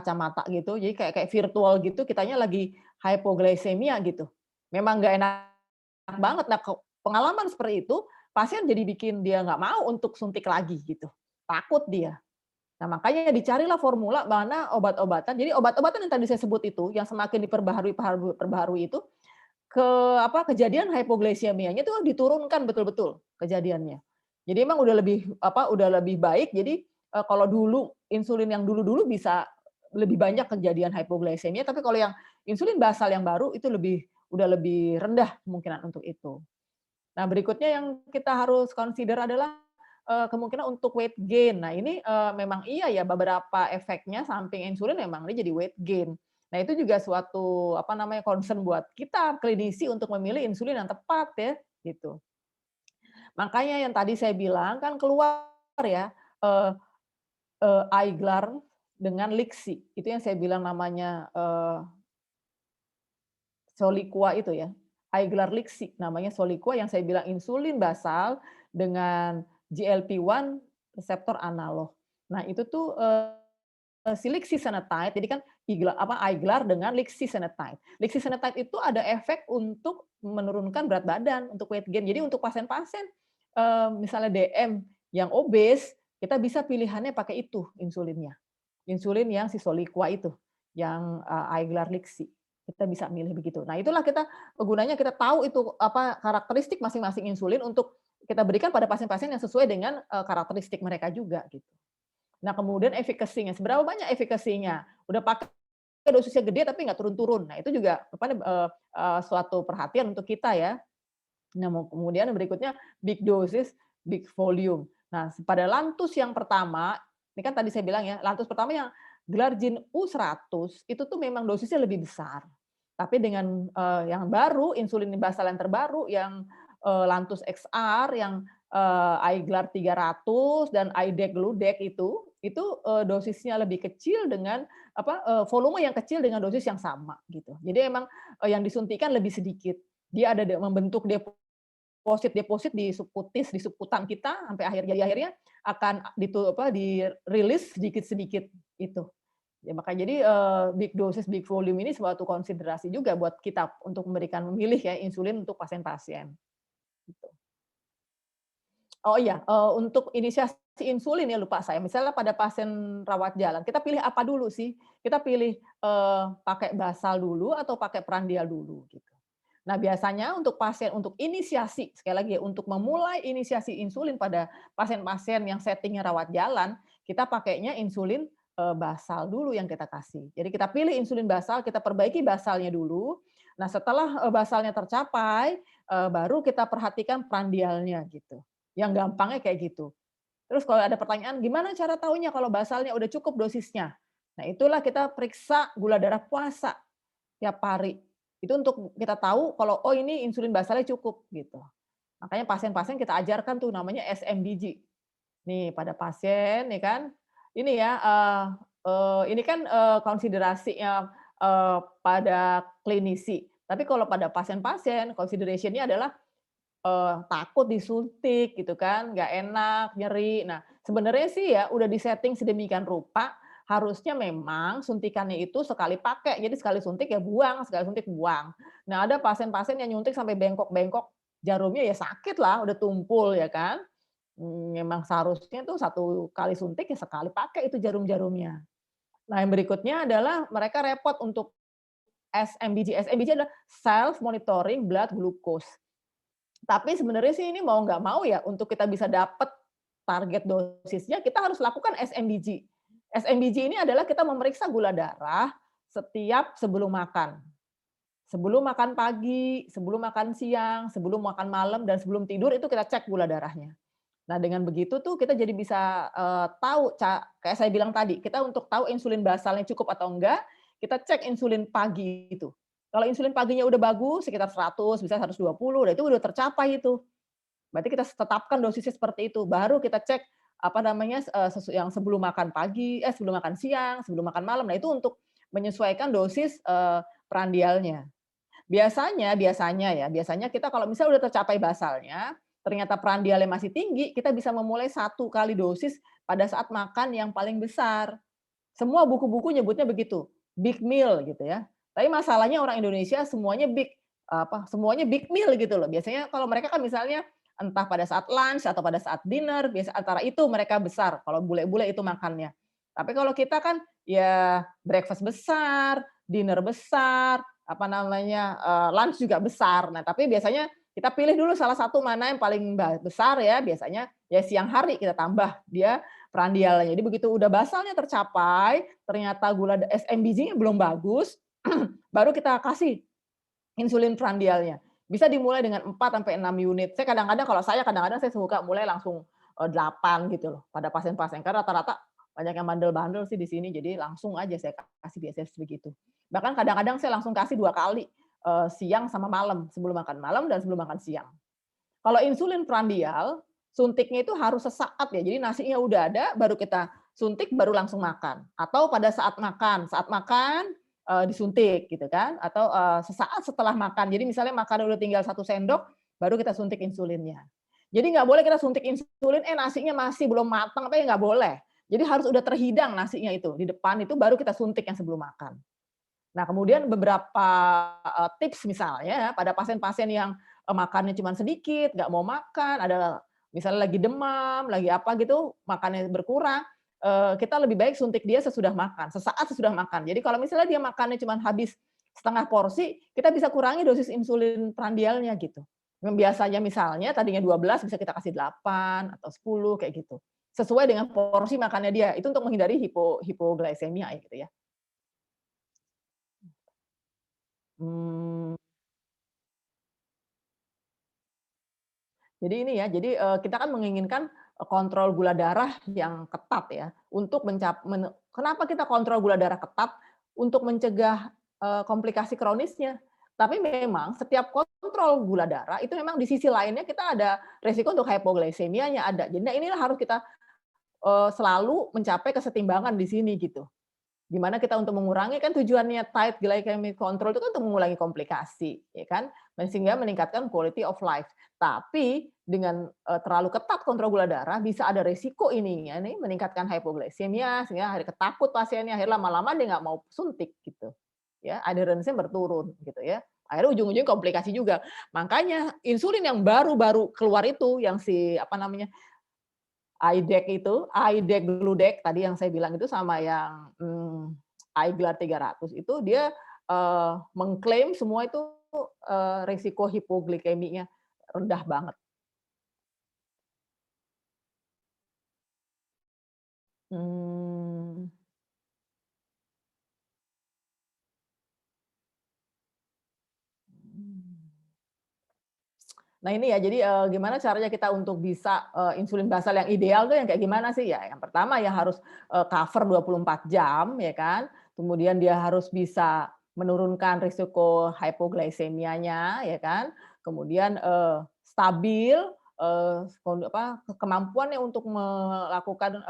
gitu, jadi kayak virtual gitu, kitanya lagi hypoglycemia gitu. Memang nggak enak banget. Nah pengalaman seperti itu, pasien jadi bikin dia nggak mau untuk suntik lagi gitu, takut dia. Nah, makanya dicarilah formula mana obat-obatan. Jadi obat-obatan yang tadi saya sebut itu, yang semakin diperbaharui itu, kejadian hypoglycemia-nya itu diturunkan betul-betul kejadiannya. Jadi emang udah lebih baik. Jadi kalau dulu insulin yang dulu-dulu bisa lebih banyak kejadian hypoglycemia, tapi kalau yang insulin basal yang baru itu udah lebih rendah kemungkinan untuk itu. Nah, berikutnya yang kita harus consider adalah kemungkinan untuk weight gain. Nah, ini memang iya ya beberapa efeknya samping insulin memang ini jadi weight gain. Nah, itu juga suatu concern buat kita klinisi untuk memilih insulin yang tepat ya, gitu. Makanya yang tadi saya bilang kan keluar ya Aiglar dengan Lixi. Itu yang saya bilang namanya Soliqua itu ya. Aiglar Lixi namanya Soliqua yang saya bilang insulin basal dengan GLP-1 reseptor analog. Nah, itu tuh si lixisenatide, jadi kan Aiglar dengan lixisenatide. Lixisenatide itu ada efek untuk menurunkan berat badan, untuk weight gain. Jadi untuk pasien-pasien misalnya DM yang obes, kita bisa pilihannya pakai itu insulinnya. Insulin yang si Soliqua itu, yang Aiglar Lixi. Kita bisa milih begitu. Nah, itulah gunanya kita tahu itu karakteristik masing-masing insulin untuk kita berikan pada pasien-pasien yang sesuai dengan karakteristik mereka juga gitu. Nah, kemudian efikasinya, seberapa banyak efikasinya? Udah pakai dosisnya gede tapi nggak turun-turun. Nah, itu juga suatu perhatian untuk kita ya. Nah, kemudian berikutnya big dosis, big volume. Nah, pada lantus yang pertama, ini kan tadi saya bilang ya, lantus pertama yang Glargine U100 itu tuh memang dosisnya lebih besar. Tapi dengan yang baru, insulin basal yang terbaru, yang lantus XR, yang iGlar 300 dan iDec-Gludec itu dosisnya lebih kecil dengan volume yang kecil dengan dosis yang sama gitu. Jadi emang yang disuntikan lebih sedikit. Dia ada membentuk deposit di subkutis, di subkutan kita sampai akhirnya akan dirilis sedikit-sedikit itu. Ya makanya jadi big dosis, big volume ini suatu konsiderasi juga buat kita untuk memilih ya insulin untuk pasien-pasien. Gitu. Oh iya, untuk inisiasi insulin ya lupa saya. Misalnya pada pasien rawat jalan, kita pilih apa dulu sih? Kita pilih pakai basal dulu atau pakai prandial dulu gitu. Nah, biasanya untuk pasien untuk inisiasi, sekali lagi ya, untuk memulai inisiasi insulin pada pasien-pasien yang settingnya rawat jalan, kita pakainya insulin basal dulu yang kita kasih. Jadi kita pilih insulin basal, kita perbaiki basalnya dulu. Nah, setelah basalnya tercapai, baru kita perhatikan prandialnya gitu. Yang gampangnya kayak gitu. Terus kalau ada pertanyaan, gimana cara tahunya kalau basalnya udah cukup dosisnya? Nah, itulah kita periksa gula darah puasa tiap hari. Itu untuk kita tahu kalau oh ini insulin basalnya cukup gitu. Makanya pasien-pasien kita ajarkan tuh namanya SMBG. Nih pada pasien nih kan, ini ya ini kan konsiderasinya pada klinisi. Tapi kalau pada pasien-pasien consideration-nya adalah takut disuntik gitu kan, nggak enak, nyeri. Nah, sebenarnya sih ya udah disetting sedemikian rupa, harusnya memang suntikannya itu sekali pakai. Jadi sekali suntik ya buang, sekali suntik buang. Nah, ada pasien-pasien yang nyuntik sampai bengkok-bengkok, jarumnya ya sakit lah, udah tumpul ya kan. Memang seharusnya tuh satu kali suntik ya sekali pakai itu jarum-jarumnya. Nah, yang berikutnya adalah mereka repot untuk SMBG. SMBG adalah self monitoring blood glucose. Tapi sebenarnya sih ini mau nggak mau ya untuk kita bisa dapat target dosisnya kita harus lakukan SMBG. SMBG ini adalah kita memeriksa gula darah setiap sebelum makan. Sebelum makan pagi, sebelum makan siang, sebelum makan malam, dan sebelum tidur itu kita cek gula darahnya. Nah dengan begitu tuh kita jadi bisa tahu, kayak saya bilang tadi, kita untuk tahu insulin basalnya cukup atau enggak, kita cek insulin pagi itu. Kalau insulin paginya udah bagus, sekitar 100, bisa 120, itu udah tercapai itu. Berarti kita tetapkan dosisnya seperti itu. Baru kita cek apa namanya yang sebelum makan pagi, sebelum makan siang, sebelum makan malam. Nah itu untuk menyesuaikan dosis prandialnya. Biasanya kita kalau misalnya udah tercapai basalnya, ternyata prandialnya masih tinggi, kita bisa memulai 1 kali dosis pada saat makan yang paling besar. Semua buku-buku nyebutnya begitu, big meal gitu ya. Tapi masalahnya orang Indonesia semuanya big meal gitu loh. Biasanya kalau mereka kan misalnya entah pada saat lunch atau pada saat dinner, biasa antara itu mereka besar. Kalau bule-bule itu makannya. Tapi kalau kita kan ya breakfast besar, dinner besar, lunch juga besar. Nah, tapi biasanya kita pilih dulu salah satu mana yang paling besar ya, biasanya ya siang hari kita tambah dia prandialnya. Jadi begitu udah basalnya tercapai, ternyata gula SMBG-nya belum bagus, baru kita kasih insulin prandialnya. Bisa dimulai dengan 4 sampai 6 unit. Kadang-kadang saya suka mulai langsung 8 gitu loh pada pasien-pasien. Karena rata-rata banyak yang bandel-bandel sih di sini, jadi langsung aja saya kasih biasanya begitu. Bahkan kadang-kadang saya langsung kasih 2 kali, siang sama malam, sebelum makan malam dan sebelum makan siang. Kalau insulin prandial, suntiknya itu harus sesaat ya. Jadi nasinya udah ada, baru kita suntik, baru langsung makan. Atau pada saat makan disuntik gitu kan. Atau sesaat setelah makan. Jadi misalnya makan udah tinggal 1 sendok, baru kita suntik insulinnya. Jadi nggak boleh kita suntik insulin, nasinya masih belum matang, tapi nggak boleh. Jadi harus udah terhidang nasinya itu di depan itu, baru kita suntik yang sebelum makan. Nah, kemudian beberapa tips misalnya pada pasien-pasien yang makannya cuma sedikit, nggak mau makan, ada misalnya lagi demam, lagi apa gitu, makannya berkurang, kita lebih baik suntik dia sesudah makan, sesaat sesudah makan. Jadi kalau misalnya dia makannya cuma habis setengah porsi, kita bisa kurangi dosis insulin prandialnya gitu. Yang biasanya misalnya tadinya 12 bisa kita kasih 8 atau 10 kayak gitu. Sesuai dengan porsi makannya dia. Itu untuk menghindari hipoglycemia gitu ya. Mmm. Jadi ini ya, jadi kita kan menginginkan kontrol gula darah yang ketat ya, untuk kenapa kita kontrol gula darah ketat? Untuk mencegah komplikasi kronisnya. Tapi memang setiap kontrol gula darah itu memang di sisi lainnya kita ada resiko untuk hipoglikemianya ada. Jadi inilah harus kita selalu mencapai kesetimbangan di sini gitu. Gimana kita untuk mengurangi, kan tujuannya tight glycemic control itu kan untuk mengurangi komplikasi, ya kan? Sehingga meningkatkan quality of life. Tapi dengan terlalu ketat kontrol gula darah bisa ada resiko ininya nih meningkatkan hipoglikemia sehingga ketakut pasiennya, akhirnya lama-lama dia nggak mau suntik gitu. Ya, adherence-nya berturun gitu ya. Akhirnya ujung-ujungnya komplikasi juga. Makanya insulin yang baru-baru keluar itu yang apa namanya? IDEC itu, IDEC Gludec tadi yang saya bilang itu sama yang Aiglar 300 itu dia mengklaim semua itu risiko hipoglikeminya rendah banget. Nah ini ya, jadi gimana caranya kita untuk bisa insulin basal yang ideal tuh yang kayak gimana sih? Ya yang pertama ya harus cover 24 jam ya kan. Kemudian dia harus bisa menurunkan risiko hipoglikemianya ya kan. Kemudian stabil kemampuannya untuk melakukan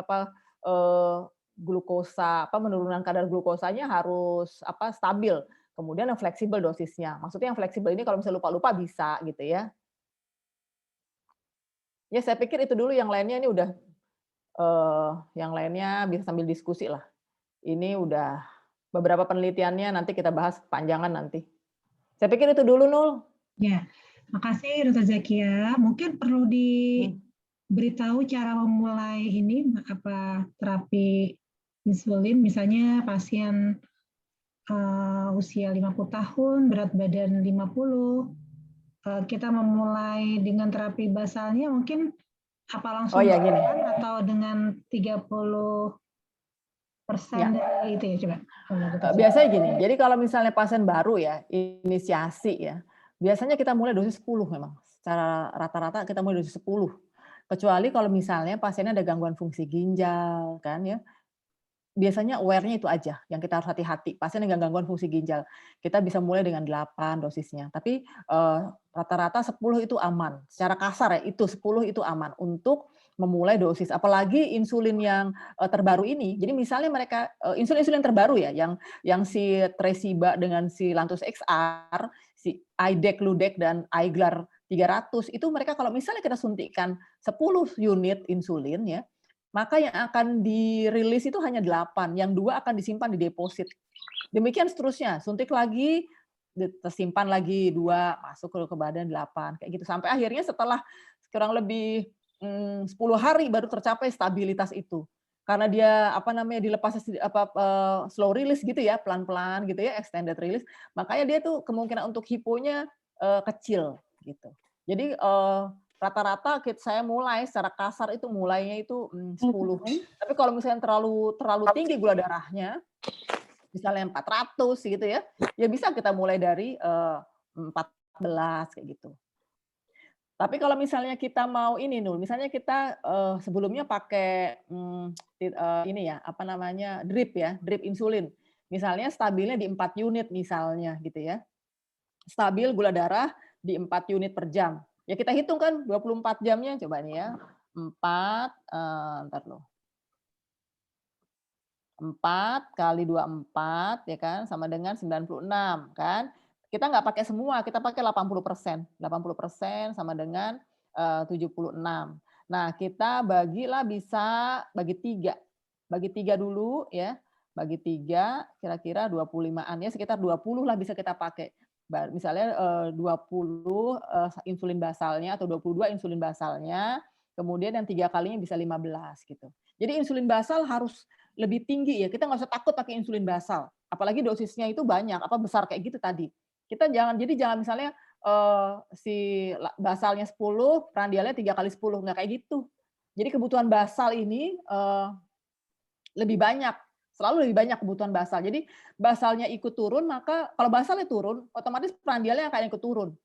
glukosa menurunkan kadar glukosanya harus stabil. Kemudian yang fleksibel dosisnya. Maksudnya yang fleksibel ini kalau misalnya lupa-lupa bisa gitu ya. Ya saya pikir itu dulu, yang lainnya ini udah yang lainnya bisa sambil diskusi lah. Ini udah beberapa penelitiannya nanti kita bahas panjangan nanti. Saya pikir itu dulu, Nul. Ya, makasih Dr. Zakia. Mungkin perlu diberitahu cara memulai ini terapi insulin, misalnya pasien usia 50 tahun, berat badan 50, kita memulai dengan terapi basalnya mungkin langsung gini. atau dengan 30% dari itu ya, coba. Biasanya gini, jadi kalau misalnya pasien baru ya, inisiasi ya, biasanya kita mulai dosis 10 memang. Secara rata-rata kita mulai dosis 10. Kecuali kalau misalnya pasiennya ada gangguan fungsi ginjal kan ya. Biasanya aware-nya itu aja yang kita harus hati-hati. Pasien dengan gangguan fungsi ginjal, kita bisa mulai dengan 8 dosisnya. Tapi rata-rata 10 itu aman. Secara kasar ya, itu 10 itu aman untuk memulai dosis. Apalagi insulin yang terbaru ini. Jadi misalnya mereka insulin terbaru ya, yang si Tresiba dengan si Lantus XR, si IDEC, Gludec dan Aiglar 300 itu mereka kalau misalnya kita suntikan 10 unit insulin ya, maka yang akan dirilis itu hanya 8, yang 2 akan disimpan di deposit. Demikian seterusnya, suntik lagi, tersimpan lagi 2, masuk ke badan 8, kayak gitu. Sampai akhirnya setelah kurang lebih 10 hari baru tercapai stabilitas itu. Karena dia dilepas slow release gitu ya, pelan-pelan gitu ya, extended release, makanya dia tuh kemungkinan untuk hiponya kecil gitu. Jadi rata-rata saya mulai secara kasar itu mulainya itu 10. Tapi kalau misalnya terlalu tinggi gula darahnya, misalnya 400 gitu ya, ya bisa kita mulai dari 14 kayak gitu. Tapi kalau misalnya kita mau ini Nul, misalnya kita sebelumnya pakai ini ya, drip ya, drip insulin. Misalnya stabilnya di 4 unit misalnya gitu ya. Stabil gula darah di 4 unit per jam. Ya kita hitung kan 24 jamnya, coba nih ya. 4 kali 24 ya kan sama dengan 96 kan. Kita nggak pakai semua, kita pakai 80%. 80% sama dengan 76. Nah, kita bagilah bisa bagi 3. Bagi 3 dulu ya. Bagi 3 kira-kira 25-an ya, sekitar 20 lah bisa kita pakai. Misalnya 20 insulin basalnya atau 22 insulin basalnya, kemudian yang 3 kalinya bisa 15 gitu. Jadi insulin basal harus lebih tinggi ya, kita nggak usah takut pakai insulin basal. Apalagi dosisnya itu banyak, besar kayak gitu tadi. Kita jangan misalnya si basalnya 10, prandialnya 3 kali 10, nggak kayak gitu. Jadi kebutuhan basal ini lebih banyak. Selalu lebih banyak kebutuhan basal. Jadi basalnya ikut turun, maka kalau basalnya turun, otomatis prandialnya akan ikut turun.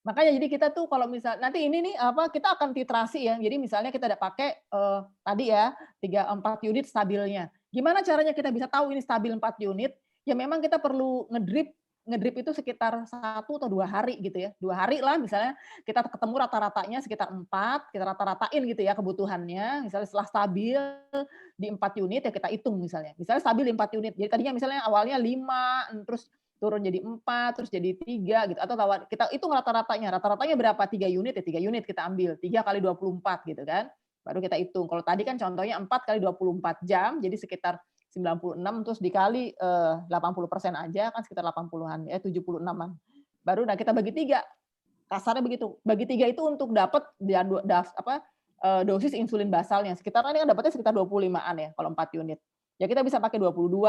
Makanya jadi kita tuh kalau misal nanti ini nih kita akan titrasi ya. Jadi misalnya kita udah pakai tadi ya 3-4 unit stabilnya. Gimana caranya kita bisa tahu ini stabil 4 unit? Ya memang kita perlu ngedrip itu sekitar 1 atau 2 hari gitu ya. 2 hari lah misalnya kita ketemu rata-ratanya sekitar 4, kita rata-ratain gitu ya kebutuhannya. Misalnya setelah stabil di 4 unit ya kita hitung misalnya. Misalnya stabil di 4 unit. Jadi tadinya misalnya awalnya 5, terus turun jadi 4, terus jadi 3 gitu. Atau kita hitung rata-ratanya. Rata-ratanya berapa? 3 unit ya 3 unit kita ambil. 3 kali 24 gitu kan. Baru kita hitung. Kalau tadi kan contohnya 4 kali 24 jam, jadi sekitar 96 terus dikali 80% aja kan sekitar 80-an ya 76-an. Baru kita bagi 3. Kasarnya begitu. Bagi 3 itu untuk dapat dosis insulin basalnya. Sekitar ini kan dapatnya sekitar 25-an ya kalau 4 unit. Ya kita bisa pakai 22,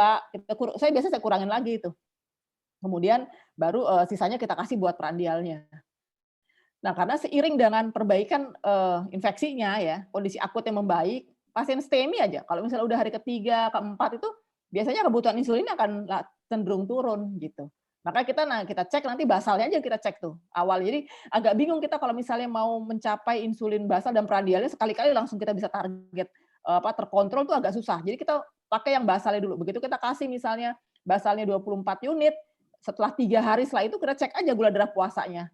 saya biasanya kurangin lagi itu. Kemudian baru sisanya kita kasih buat prandialnya. Nah, karena seiring dengan perbaikan infeksinya ya, kondisi akut yang membaik, pasien STEMI aja, kalau misalnya udah hari ketiga, keempat itu biasanya kebutuhan insulin akan cenderung turun gitu. Makanya kita cek nanti basalnya aja kita cek tuh awal. Jadi agak bingung kita kalau misalnya mau mencapai insulin basal dan prandialnya sekali-kali langsung kita bisa target terkontrol tuh agak susah. Jadi kita pakai yang basalnya dulu. Begitu kita kasih misalnya basalnya 24 unit, setelah 3 hari setelah itu kita cek aja gula darah puasanya.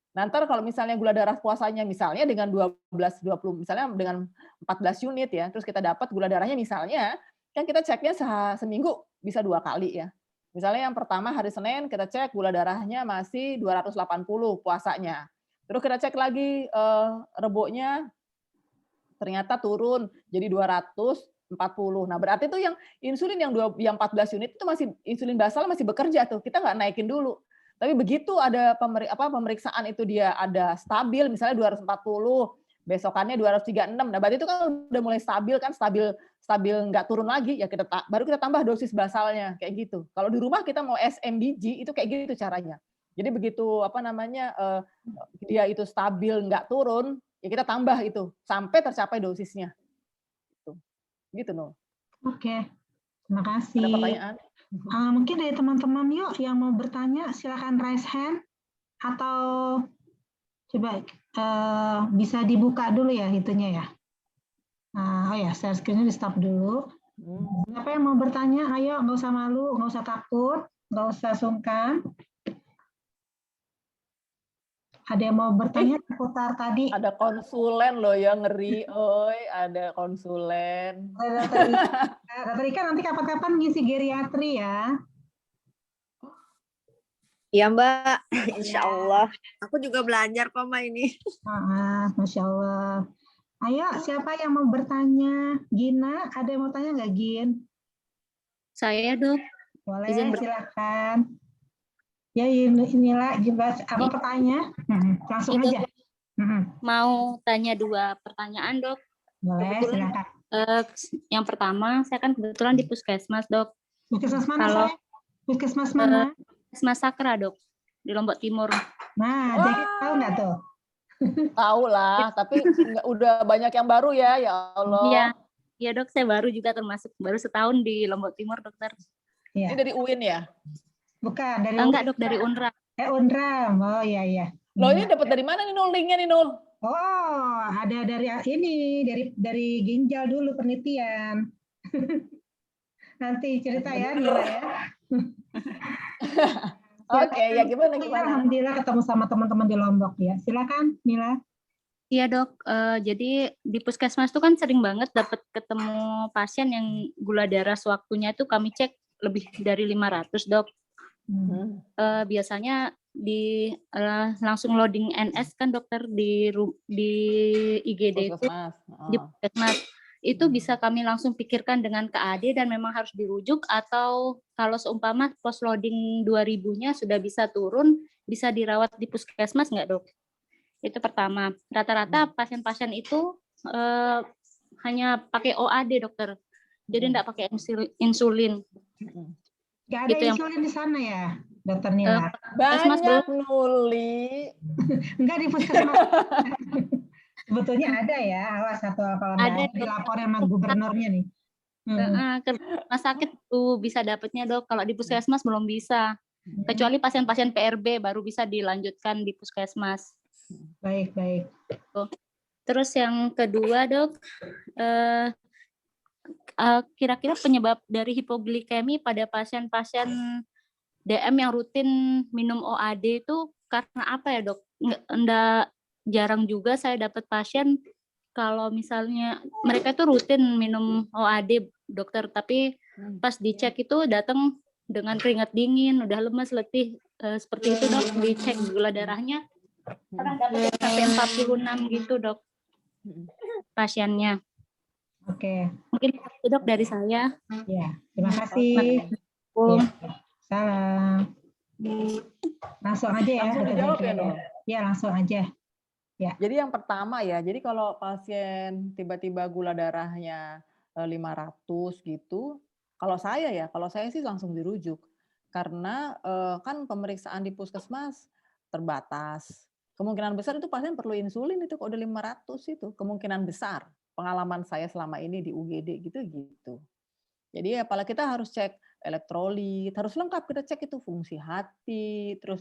Nanti kalau misalnya gula darah puasanya misalnya dengan 12-20 misalnya dengan 14 unit ya, terus kita dapat gula darahnya misalnya, kan kita ceknya seminggu bisa 2 kali ya. Misalnya yang pertama hari Senin kita cek gula darahnya masih 280 puasanya. Terus kita cek lagi Rebonya ternyata turun jadi 240. Nah, berarti itu yang insulin yang 14 unit itu masih insulin basal masih bekerja tuh. Kita nggak naikin dulu. Tapi begitu ada pemeriksaan itu dia ada stabil, misalnya 240, besokannya 236. Nah, berarti itu kan udah mulai stabil kan, stabil nggak turun lagi, ya baru kita tambah dosis basalnya kayak gitu. Kalau di rumah kita mau SMBG itu kayak gitu caranya. Jadi begitu dia itu stabil nggak turun, ya kita tambah itu sampai tercapai dosisnya. Gitu Nul. Oke, terima kasih. Ada pertanyaan? Mungkin dari teman-teman yuk yang mau bertanya silakan raise hand atau coba bisa dibuka dulu ya itunya ya. Oh ya, share screen-nya di stop dulu. Siapa yang mau bertanya? Ayo, nggak usah malu, nggak usah takut, nggak usah sungkan. Ada yang mau bertanya seputar tadi? Ada konsulen loh ya, ngeri. Oi, ada konsulen. Dokter Ika nanti kapan-kapan ngisi geriatri ya. Iya Mbak, Insya Allah. Aku juga belajar kok Mbak ini. Masya Allah. Ayo, siapa yang mau bertanya? Gina, ada yang mau tanya nggak Gin? Saya Dok. Boleh, silakan. Ya inilah apa pertanyaan? Langsung aja. Mau tanya 2 pertanyaan Dok. Boleh, silakan. Yang pertama, saya kan kebetulan di puskesmas Dok. Puskesmas mana? Puskesmas mana? Puskesmas Sakra Dok, di Lombok Timur. Nah, jadi tahu nggak tuh? Tahu lah, tapi udah banyak yang baru ya Allah. Iya Dok, saya baru juga termasuk baru setahun di Lombok Timur Dokter. Ini dari UIN ya? Bukan, dari enggak Dok, dari UNRA. UNRA. Oh iya. Loh ini dapat dari mana nih Nul? Linknya nih Nul? Oh, ada dari ini, dari ginjal dulu penelitian. Nanti cerita ya, Nila ya. Oke, ya gimana? Alhamdulillah ketemu sama teman-teman di Lombok ya. Silakan, Nila. Iya Dok, jadi di puskesmas itu kan sering banget dapat ketemu pasien yang gula darah sewaktunya itu kami cek lebih dari 500 Dok. Biasanya langsung loading NS kan dokter di IGD itu di puskesmas itu bisa kami langsung pikirkan dengan KAD dan memang harus dirujuk, atau kalau seumpama post loading 2000-nya sudah bisa turun bisa dirawat di puskesmas nggak Dok? Itu pertama. Rata-rata pasien-pasien itu hanya pakai OAD dokter, jadi nggak pakai insulin. Gak ada gitu insulin di sana ya, Dokter Nila? Banyak Nuli. Enggak di puskesmas. Sebetulnya ada ya, awas satu kalau ada dilaporin sama gubernurnya nih. Ke rumah sakit tuh bisa dapatnya Dok, kalau di puskesmas belum bisa. Kecuali pasien-pasien PRB baru bisa dilanjutkan di puskesmas. Baik. Terus yang kedua, Dok, kira-kira penyebab dari hipoglikemi pada pasien-pasien DM yang rutin minum OAD itu karena apa ya, Dok? Nggak jarang juga saya dapat pasien kalau misalnya mereka itu rutin minum OAD, dokter, tapi pas dicek itu datang dengan keringat dingin, udah lemas, letih, seperti itu, Dok. Dicek gula darahnya pernah dapat sampai 46 gitu, Dok, pasiennya. Oke. Mungkin itu, Dok, dari saya. Ya, terima kasih. Ya. Salam. Langsung aja ya. Langsung dijawab ya, Nur? Ya, langsung aja. Ya. Jadi yang pertama ya, jadi kalau pasien tiba-tiba gula darahnya 500 gitu, kalau saya sih langsung dirujuk. Karena kan pemeriksaan di puskesmas terbatas. Kemungkinan besar itu pasien perlu insulin itu kalau udah 500 itu, kemungkinan besar. Pengalaman saya selama ini di UGD gitu. Jadi apalagi kita harus cek elektrolit, harus lengkap kita cek itu fungsi hati, terus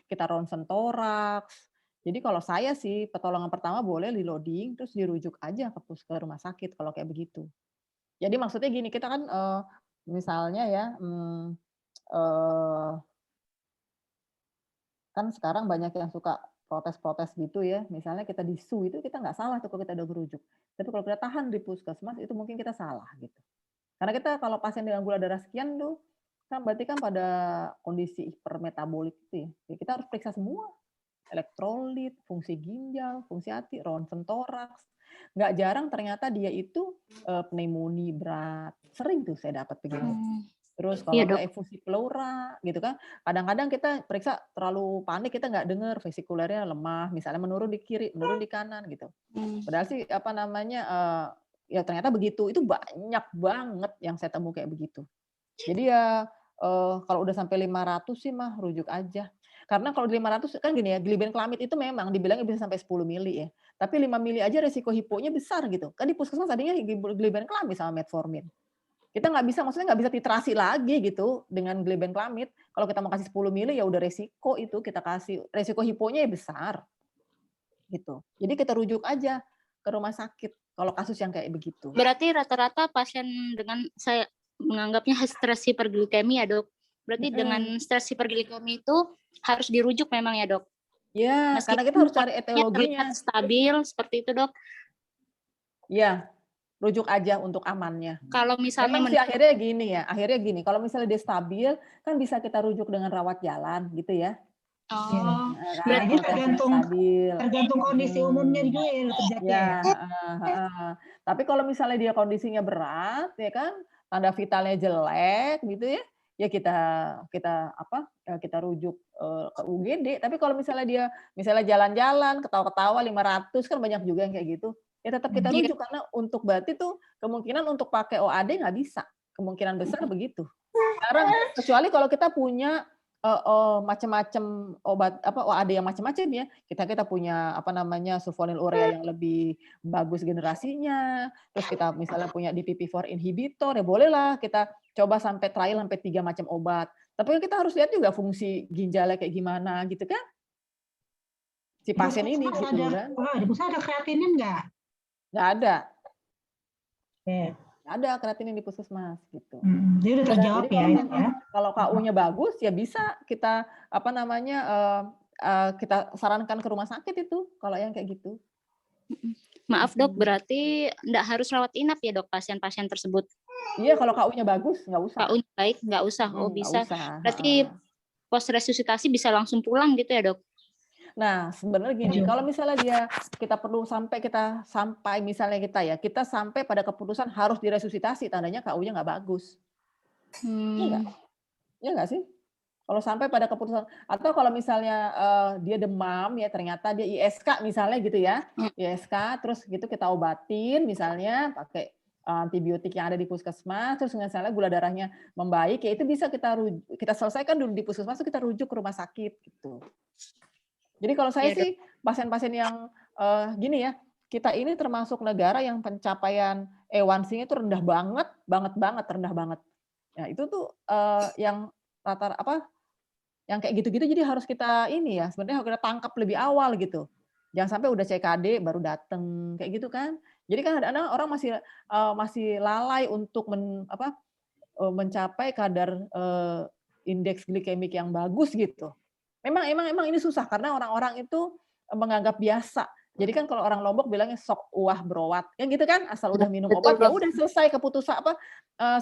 kita ronsen toraks. Jadi kalau saya sih pertolongan pertama boleh di loading, terus dirujuk aja ke rumah sakit kalau kayak begitu. Jadi maksudnya gini, kita kan misalnya ya, kan sekarang banyak yang suka protes-protes gitu ya, misalnya kita disu itu kita nggak salah tuh kalau kita udah merujuk. Tapi kalau kita tahan di puskesmas itu mungkin kita salah gitu. Karena kita kalau pasien dengan gula darah sekian tuh, kan berarti kan pada kondisi hipermetabolik itu ya, kita harus periksa semua. Elektrolit, fungsi ginjal, fungsi hati, ronsen toraks. Nggak jarang ternyata dia itu pneumonia berat. Sering tuh saya dapat begitu. Terus kalau ada efusi pleura gitu kan, kadang-kadang kita periksa terlalu panik, kita nggak dengar vesikulernya lemah, misalnya menurun di kiri, menurun di kanan gitu. Padahal sih ya ternyata begitu. Itu banyak banget yang saya temu kayak begitu. Jadi ya kalau udah sampai 500 sih mah rujuk aja. Karena kalau 500 kan gini ya, glibenclamid itu memang dibilangnya bisa sampai 10 mili ya. Tapi 5 mili aja resiko hiponya besar gitu. Kan di puskesmas tadinya glibenclamid sama metformin. Kita maksudnya nggak bisa titrasi lagi gitu dengan glibenclamid. Kalau kita mau kasih 10 mili ya udah resiko itu kita kasih. Resiko hiponya ya besar. Gitu. Jadi kita rujuk aja ke rumah sakit kalau kasus yang kayak begitu. Berarti rata-rata pasien dengan saya menganggapnya stres hiperglikemi ya, Dok. Berarti dengan stres hiperglikemi itu harus dirujuk memang ya, Dok? Ya, karena kita harus cari etiologinya. Stabil seperti itu, Dok? Ya, rujuk aja untuk amannya. Kalau misalnya memang sih akhirnya gini, kalau misalnya dia stabil, kan bisa kita rujuk dengan rawat jalan gitu ya. Oh, berarti tergantung kondisi umumnya juga ya terjadi. Tapi kalau misalnya dia kondisinya berat, ya kan, tanda vitalnya jelek gitu ya, ya kita rujuk ke UGD. Tapi kalau misalnya dia jalan-jalan, ketawa-ketawa 500 kan banyak juga yang kayak gitu. Ya tetap kita rujuk karena untuk berarti tuh kemungkinan untuk pakai OAD nggak bisa. Kemungkinan besar begitu. Sekarang kecuali kalau kita punya macam-macam obat OAD yang macam-macam ya. Kita punya sulfonylurea yang lebih bagus generasinya. Terus kita misalnya punya DPP-4 inhibitor ya bolehlah kita coba sampai trial sampai 3 macam obat. Tapi kita harus lihat juga fungsi ginjalnya kayak gimana gitu kan. Si pasien ini gitu kan. Di pusat ada kreatinin nggak? Nggak ada. Nggak ada kreatinin di puskesmas gitu. Jadi udah terjawab ya. Kalau KU-nya bagus ya bisa kita kita sarankan ke rumah sakit itu kalau yang kayak gitu. Maaf Dok, berarti nggak harus rawat inap ya Dok pasien-pasien tersebut? Iya, kalau KU-nya bagus nggak usah. KU-nya baik nggak usah. Oh bisa. Berarti pos resusitasi bisa langsung pulang gitu ya Dok? Nah, sebenarnya gini, kalau misalnya kita sampai kita sampai pada keputusan harus diresusitasi, tandanya KU-nya nggak bagus. Iya nggak sih? Kalau sampai pada keputusan, atau kalau misalnya dia demam ya ternyata dia ISK misalnya gitu ya, ISK terus gitu kita obatin misalnya pakai antibiotik yang ada di puskesmas, terus misalnya gula darahnya membaik, ya itu bisa kita selesaikan dulu di puskesmas, kita rujuk ke rumah sakit gitu. Jadi kalau saya sih pasien-pasien yang gini ya, kita ini termasuk negara yang pencapaian A1C-nya itu rendah banget, rendah banget. Nah itu tuh yang Yang kayak gitu-gitu jadi harus kita ini ya, sebenarnya harus kita tangkap lebih awal gitu. Jangan sampai udah CKD baru datang kayak gitu kan. Jadi kan kadang-kadang orang masih lalai untuk mencapai kadar indeks glikemik yang bagus gitu. Emang ini susah karena orang-orang itu menganggap biasa. Jadi kan kalau orang Lombok bilangnya sok uah berowat, kan gitu kan, asal udah minum obat ya udah selesai keputusan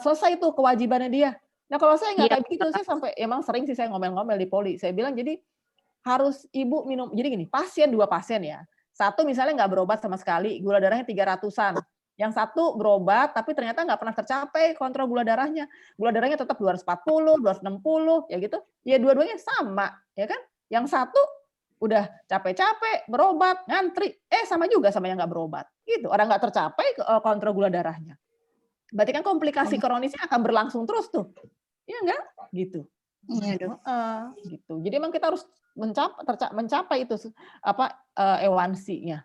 selesai tuh kewajibannya dia. Nah kalau saya nggak kayak begitu, saya sampai emang sering sih saya ngomel-ngomel di poli. Saya bilang jadi harus ibu minum. Jadi gini, dua pasien ya. Satu misalnya nggak berobat sama sekali, gula darahnya 300-an. Yang satu berobat tapi ternyata nggak pernah tercapai kontrol gula darahnya. Gula darahnya tetap 240, 260, ya gitu. Ya dua-duanya sama, ya kan? Yang satu udah capek-capek berobat, ngantri, sama juga sama yang nggak berobat. Gitu, orang nggak tercapai kontrol gula darahnya. Berarti kan komplikasi kronisnya akan berlangsung terus tuh. Iya enggak? Gitu. Iya, Dok. Gitu. Jadi memang kita harus mencapai itu A1C-nya.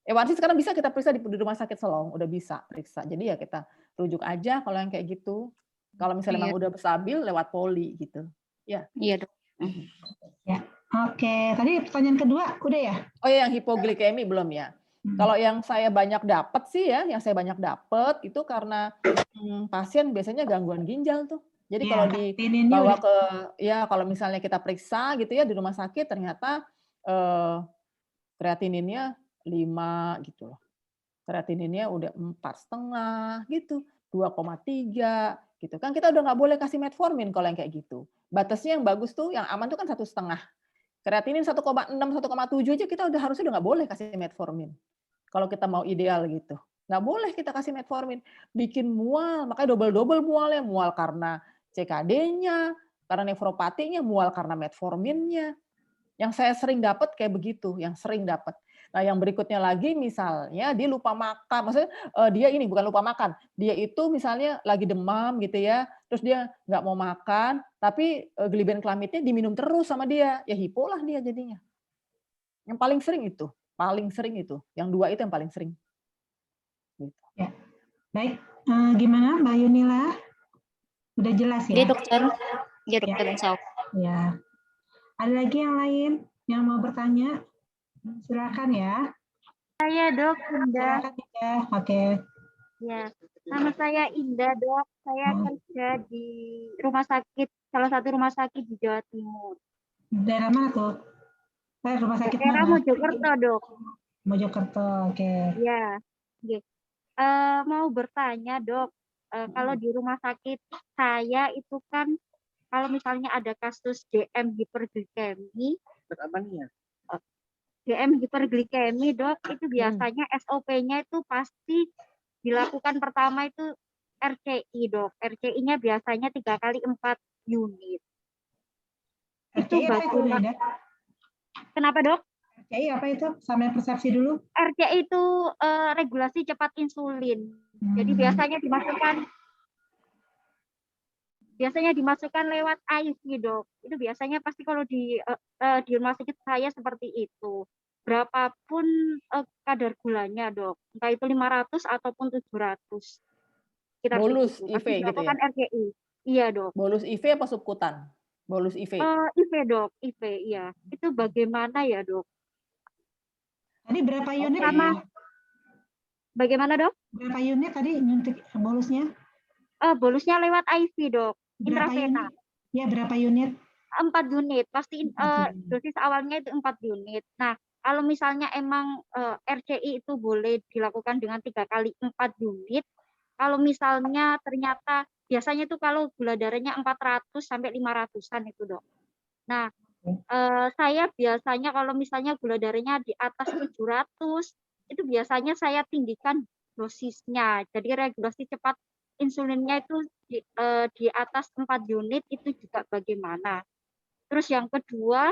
A1C sekarang bisa kita periksa di rumah sakit Selong, udah bisa periksa. Jadi ya kita rujuk aja kalau yang kayak gitu. Kalau misalnya memang udah stabil lewat poli gitu. Ya. Iya, Dok. Ya. Oke, tadi pertanyaan kedua udah ya? Oh ya, yang hipoglikemi belum ya. Kalau yang saya banyak dapat sih ya, itu karena pasien biasanya gangguan ginjal tuh. Jadi kalau dibawa ke kalau misalnya kita periksa gitu ya di rumah sakit ternyata kreatininnya 5 gitu loh. Kreatininnya udah 4,5 gitu, 2,3 gitu kan, kita udah nggak boleh kasih metformin kalau yang kayak gitu. Batasnya yang bagus tuh, yang aman tuh kan 1,5. Kreatinin 1,6, 1,7 aja kita harusnya udah nggak boleh kasih metformin. Kalau kita mau ideal gitu. Nggak boleh kita kasih metformin. Bikin mual, makanya double-double mualnya. Mual karena CKD-nya, karena nefropatinya, mual karena metforminnya. Yang saya sering dapat kayak begitu, yang sering dapat. Nah, yang berikutnya lagi misalnya dia lupa makan, maksudnya dia ini bukan lupa makan, dia itu misalnya lagi demam gitu ya, terus dia nggak mau makan, tapi glibenclamidnya diminum terus sama dia, ya hipo lah dia jadinya. Yang paling sering itu, yang 2 itu yang paling sering. Gitu. Ya. Baik, gimana Mbak Yunila? Udah jelas ya? Iya, dokter. Iya, dokter. Insya Allah. Ya. Ada lagi yang lain yang mau bertanya? Silakan ya. Saya Dok, Indah. Silakan ya. Oke. Ya, nama saya Indah Dok. Saya kerja di salah satu rumah sakit di Jawa Timur. Daerah mana tuh? Rumah sakit daerah mana? Mojokerto Dok. Mojokerto, oke. Ya, mau bertanya Dok, kalau di rumah sakit saya itu kan kalau misalnya ada kasus DM hiperglikemi, DM hiperglikemi Dok, itu biasanya SOP-nya itu pasti dilakukan pertama itu RCI Dok. RCI-nya biasanya 3 kali 4 unit. RCI apa itu, Ida? Kenapa Dok? RCI apa itu? Sampai persepsi dulu. RCI itu regulasi cepat insulin. Jadi biasanya dimasukkan lewat IV Dok. Itu biasanya pasti kalau di rumah sakit saya seperti itu. Berapapun kadar gulanya Dok. Entah itu 500 ataupun 700. Bolus IV gitu ya? RCI. Iya Dok. Bolus IV apa subkutan? Bolus IV? IV Dok, IV iya. Itu bagaimana ya Dok? Tadi berapa unit? Bagaimana Dok? Berapa unit tadi nyuntik bolusnya? Bolusnya lewat IV Dok. Intravena. Ya, berapa unit? 4 unit. Pasti dosis awalnya itu 4 unit. Nah, kalau misalnya emang RCI itu boleh dilakukan dengan 3 kali 4 unit, kalau misalnya ternyata biasanya tuh kalau gula darahnya 400 sampai 500-an itu Dok. Nah, saya biasanya kalau misalnya gula darahnya di atas 700, itu biasanya saya tinggikan dosisnya. Jadi regulasi cepat insulinnya itu di atas 4 unit itu juga bagaimana. Terus yang kedua,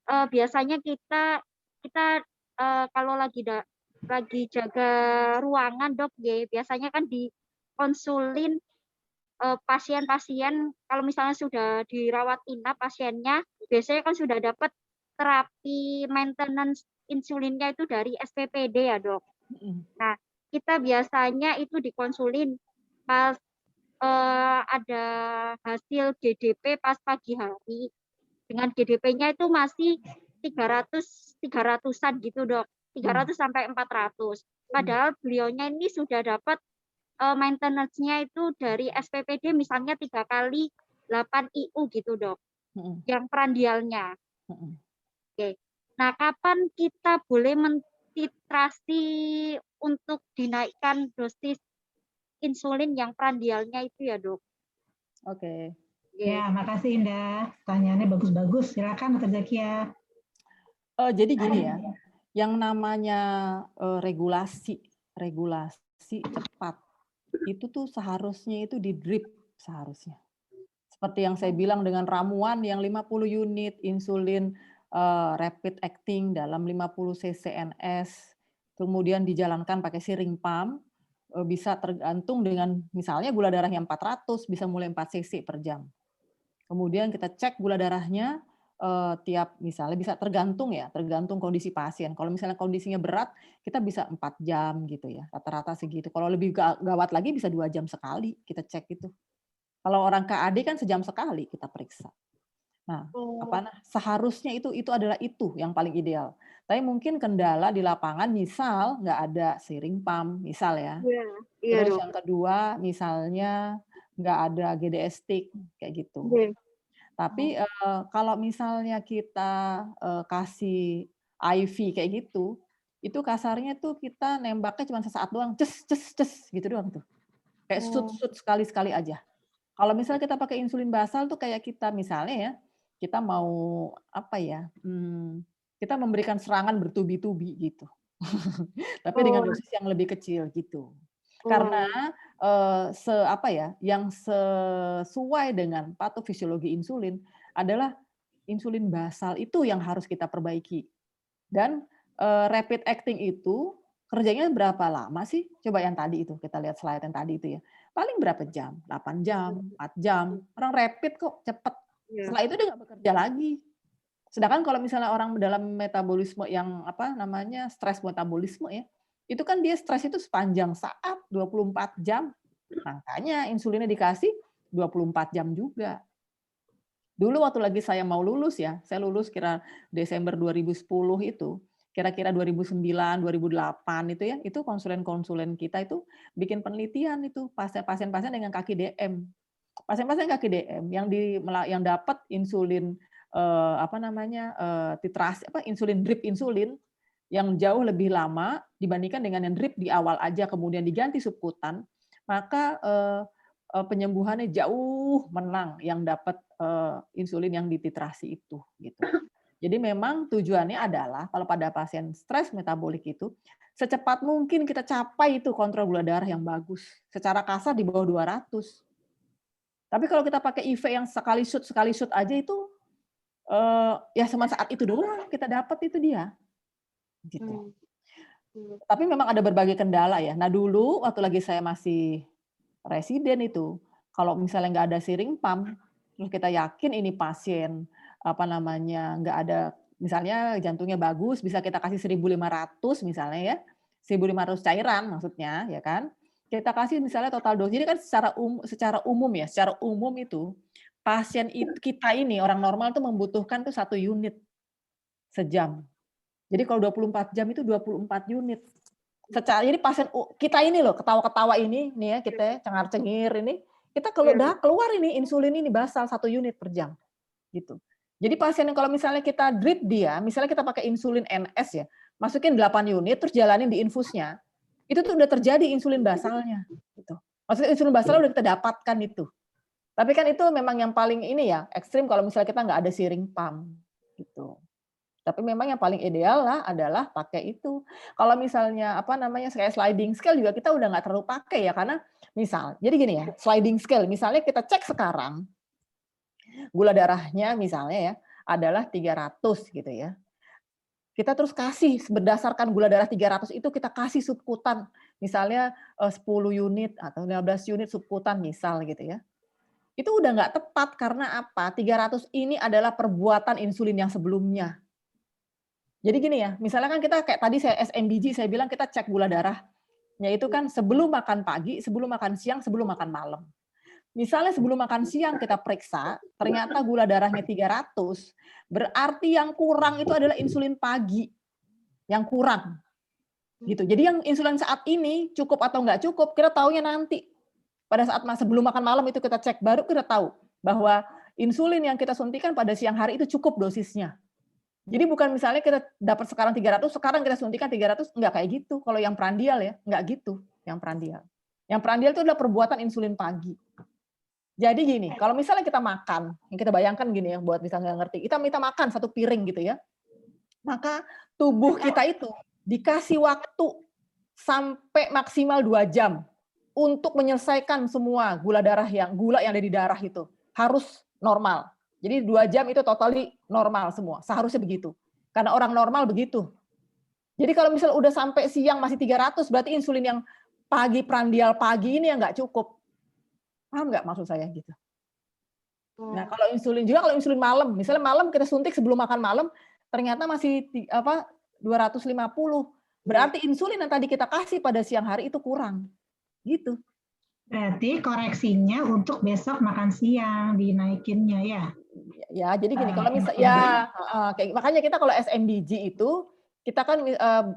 biasanya kita kalau lagi jaga ruangan Dok, biasanya kan di konsulin pasien-pasien kalau misalnya sudah dirawat inap pasiennya, biasanya kan sudah dapat terapi maintenance insulinnya itu dari SPPD ya Dok. Nah, kita biasanya itu dikonsulin pas ada hasil GDP pas pagi hari, dengan GDP-nya itu masih 300-an gitu, Dok. 300 sampai 400. Padahal beliaunya ini sudah dapat maintenance-nya itu dari SPPD misalnya 3 kali 8 IU gitu, Dok. Yang prandialnya. Oke. Nah, kapan kita boleh mentitrasi untuk dinaikkan dosis insulin yang prandialnya itu ya, Dok? Oke. Ya, makasih Indah. Pertanyaannya bagus-bagus. Silakan Dr. Zakia. Jadi gini ya, yang namanya regulasi cepat itu tuh seharusnya itu di drip seharusnya. Seperti yang saya bilang dengan ramuan yang 50 unit insulin rapid acting dalam 50 ccNS, kemudian dijalankan pakai siring pump, bisa tergantung dengan misalnya gula darahnya 400, bisa mulai 4 cc per jam. Kemudian kita cek gula darahnya tiap misalnya bisa tergantung kondisi pasien. Kalau misalnya kondisinya berat, kita bisa 4 jam gitu ya, rata-rata segitu. Kalau lebih gawat lagi bisa 2 jam sekali kita cek itu. Kalau orang KAD kan sejam sekali kita periksa. Nah, seharusnya itu adalah itu yang paling ideal. Tapi mungkin kendala di lapangan misal nggak ada siring pump, misal ya. Iya, Terus Dok. yang kedua misalnya nggak ada GDS stick kayak gitu. Tapi kalau misalnya kita kasih IV kayak gitu, itu kasarnya tuh kita nembaknya cuma sesaat doang, ces gitu doang tuh. Kayak shoot sekali-sekali aja. Kalau misalnya kita pakai insulin basal tuh kayak kita misalnya ya, kita mau apa ya, kita memberikan serangan bertubi-tubi gitu. Tapi dengan dosis yang lebih kecil gitu. Karena yang sesuai dengan patofisiologi insulin adalah insulin basal itu yang harus kita perbaiki. Dan rapid acting itu kerjanya berapa lama sih? Coba yang tadi itu, kita lihat slide yang tadi itu ya. Paling berapa jam? 8 jam, 4 jam. Orang rapid kok cepet. Setelah itu dia nggak bekerja lagi. Sedangkan kalau misalnya orang dalam metabolisme yang stres metabolisme ya, itu kan dia stres itu sepanjang saat 24 jam. Makanya insulinnya dikasih 24 jam juga. Dulu waktu lagi saya mau lulus ya, saya lulus kira Desember 2010 itu, kira-kira 2009, 2008 itu ya, itu konsulen-konsulen kita itu bikin penelitian itu pasien-pasien dengan kaki DM. Pasien-pasien kaki DM yang dapat insulin titrasi insulin drip insulin yang jauh lebih lama dibandingkan dengan yang drip di awal aja kemudian diganti subkutan, maka penyembuhannya jauh menang yang dapat insulin yang dititrasi itu gitu. Jadi memang tujuannya adalah kalau pada pasien stres metabolik itu secepat mungkin kita capai itu kontrol gula darah yang bagus. Secara kasar di bawah 200. Tapi kalau kita pakai IV yang sekali shoot aja itu ya cuma saat itu doang kita dapat itu dia. Gitu. Tapi memang ada berbagai kendala ya. Nah dulu waktu lagi saya masih residen itu, kalau misalnya nggak ada siring pump, terus kita yakin ini pasien nggak ada, misalnya jantungnya bagus, bisa kita kasih 1.500 misalnya ya, 1.500 cairan maksudnya ya kan. Kita kasih misalnya total dosis. Jadi kan secara umum itu pasien kita ini orang normal tuh membutuhkan tuh 1 unit sejam. Jadi kalau 24 jam itu 24 unit. Jadi pasien kita ini loh, ketawa-ketawa ini nih ya, kita cengar-cengir ini, kita kalau udah keluar ini insulin ini basal 1 unit per jam. Gitu. Jadi pasien yang kalau misalnya kita drip dia, misalnya kita pakai insulin NS ya, masukin 8 unit terus jalanin di infusnya. Itu tuh udah terjadi insulin basalnya gitu. Maksudnya insulin basal udah kita dapatkan itu. Tapi kan itu memang yang paling ini ya, ekstrim kalau misalnya kita nggak ada siring pump gitu. Tapi memang yang paling ideal lah adalah pakai itu. Kalau misalnya kayak sliding scale juga kita udah nggak terlalu pakai ya, karena jadi gini ya, sliding scale misalnya kita cek sekarang gula darahnya misalnya ya adalah 300 gitu ya. Kita terus kasih berdasarkan gula darah 300 itu kita kasih subkutan misalnya 10 unit atau 15 unit subkutan misal gitu ya. Itu udah nggak tepat karena apa? 300 ini adalah perbuatan insulin yang sebelumnya. Jadi gini ya, misalnya kan kita kayak tadi saya SMBG, saya bilang kita cek gula darahnya itu kan sebelum makan pagi, sebelum makan siang, sebelum makan malam. Misalnya sebelum makan siang kita periksa, ternyata gula darahnya 300, berarti yang kurang itu adalah insulin pagi. Yang kurang. Gitu. Jadi yang insulin saat ini cukup atau nggak cukup, kita taunya nanti. Pada saat sebelum makan malam itu kita cek, baru kita tahu bahwa insulin yang kita suntikan pada siang hari itu cukup dosisnya. Jadi bukan misalnya kita dapat sekarang 300, sekarang kita suntikan 300, enggak kayak gitu. Kalau yang prandial ya, enggak gitu yang prandial. Yang prandial itu adalah perbuatan insulin pagi. Jadi gini, kalau misalnya kita makan, yang kita bayangkan gini ya, buat misalnya nggak ngerti, kita makan 1 piring gitu ya, maka tubuh kita itu dikasih waktu sampai maksimal 2 jam untuk menyelesaikan semua gula yang ada di darah itu harus normal. Jadi 2 jam itu totally normal semua, seharusnya begitu. Karena orang normal begitu. Jadi kalau misalnya udah sampai siang masih 300, berarti insulin yang pagi, prandial pagi ini yang nggak cukup. Paham nggak maksud saya gitu? Nah kalau insulin malam, misalnya malam kita suntik sebelum makan malam, ternyata masih 250. Berarti insulin yang tadi kita kasih pada siang hari itu kurang. Gitu. Berarti koreksinya untuk besok makan siang dinaikinnya ya. Ya, jadi gini, kalau misalnya makanya kita kalau SMBG itu kita kan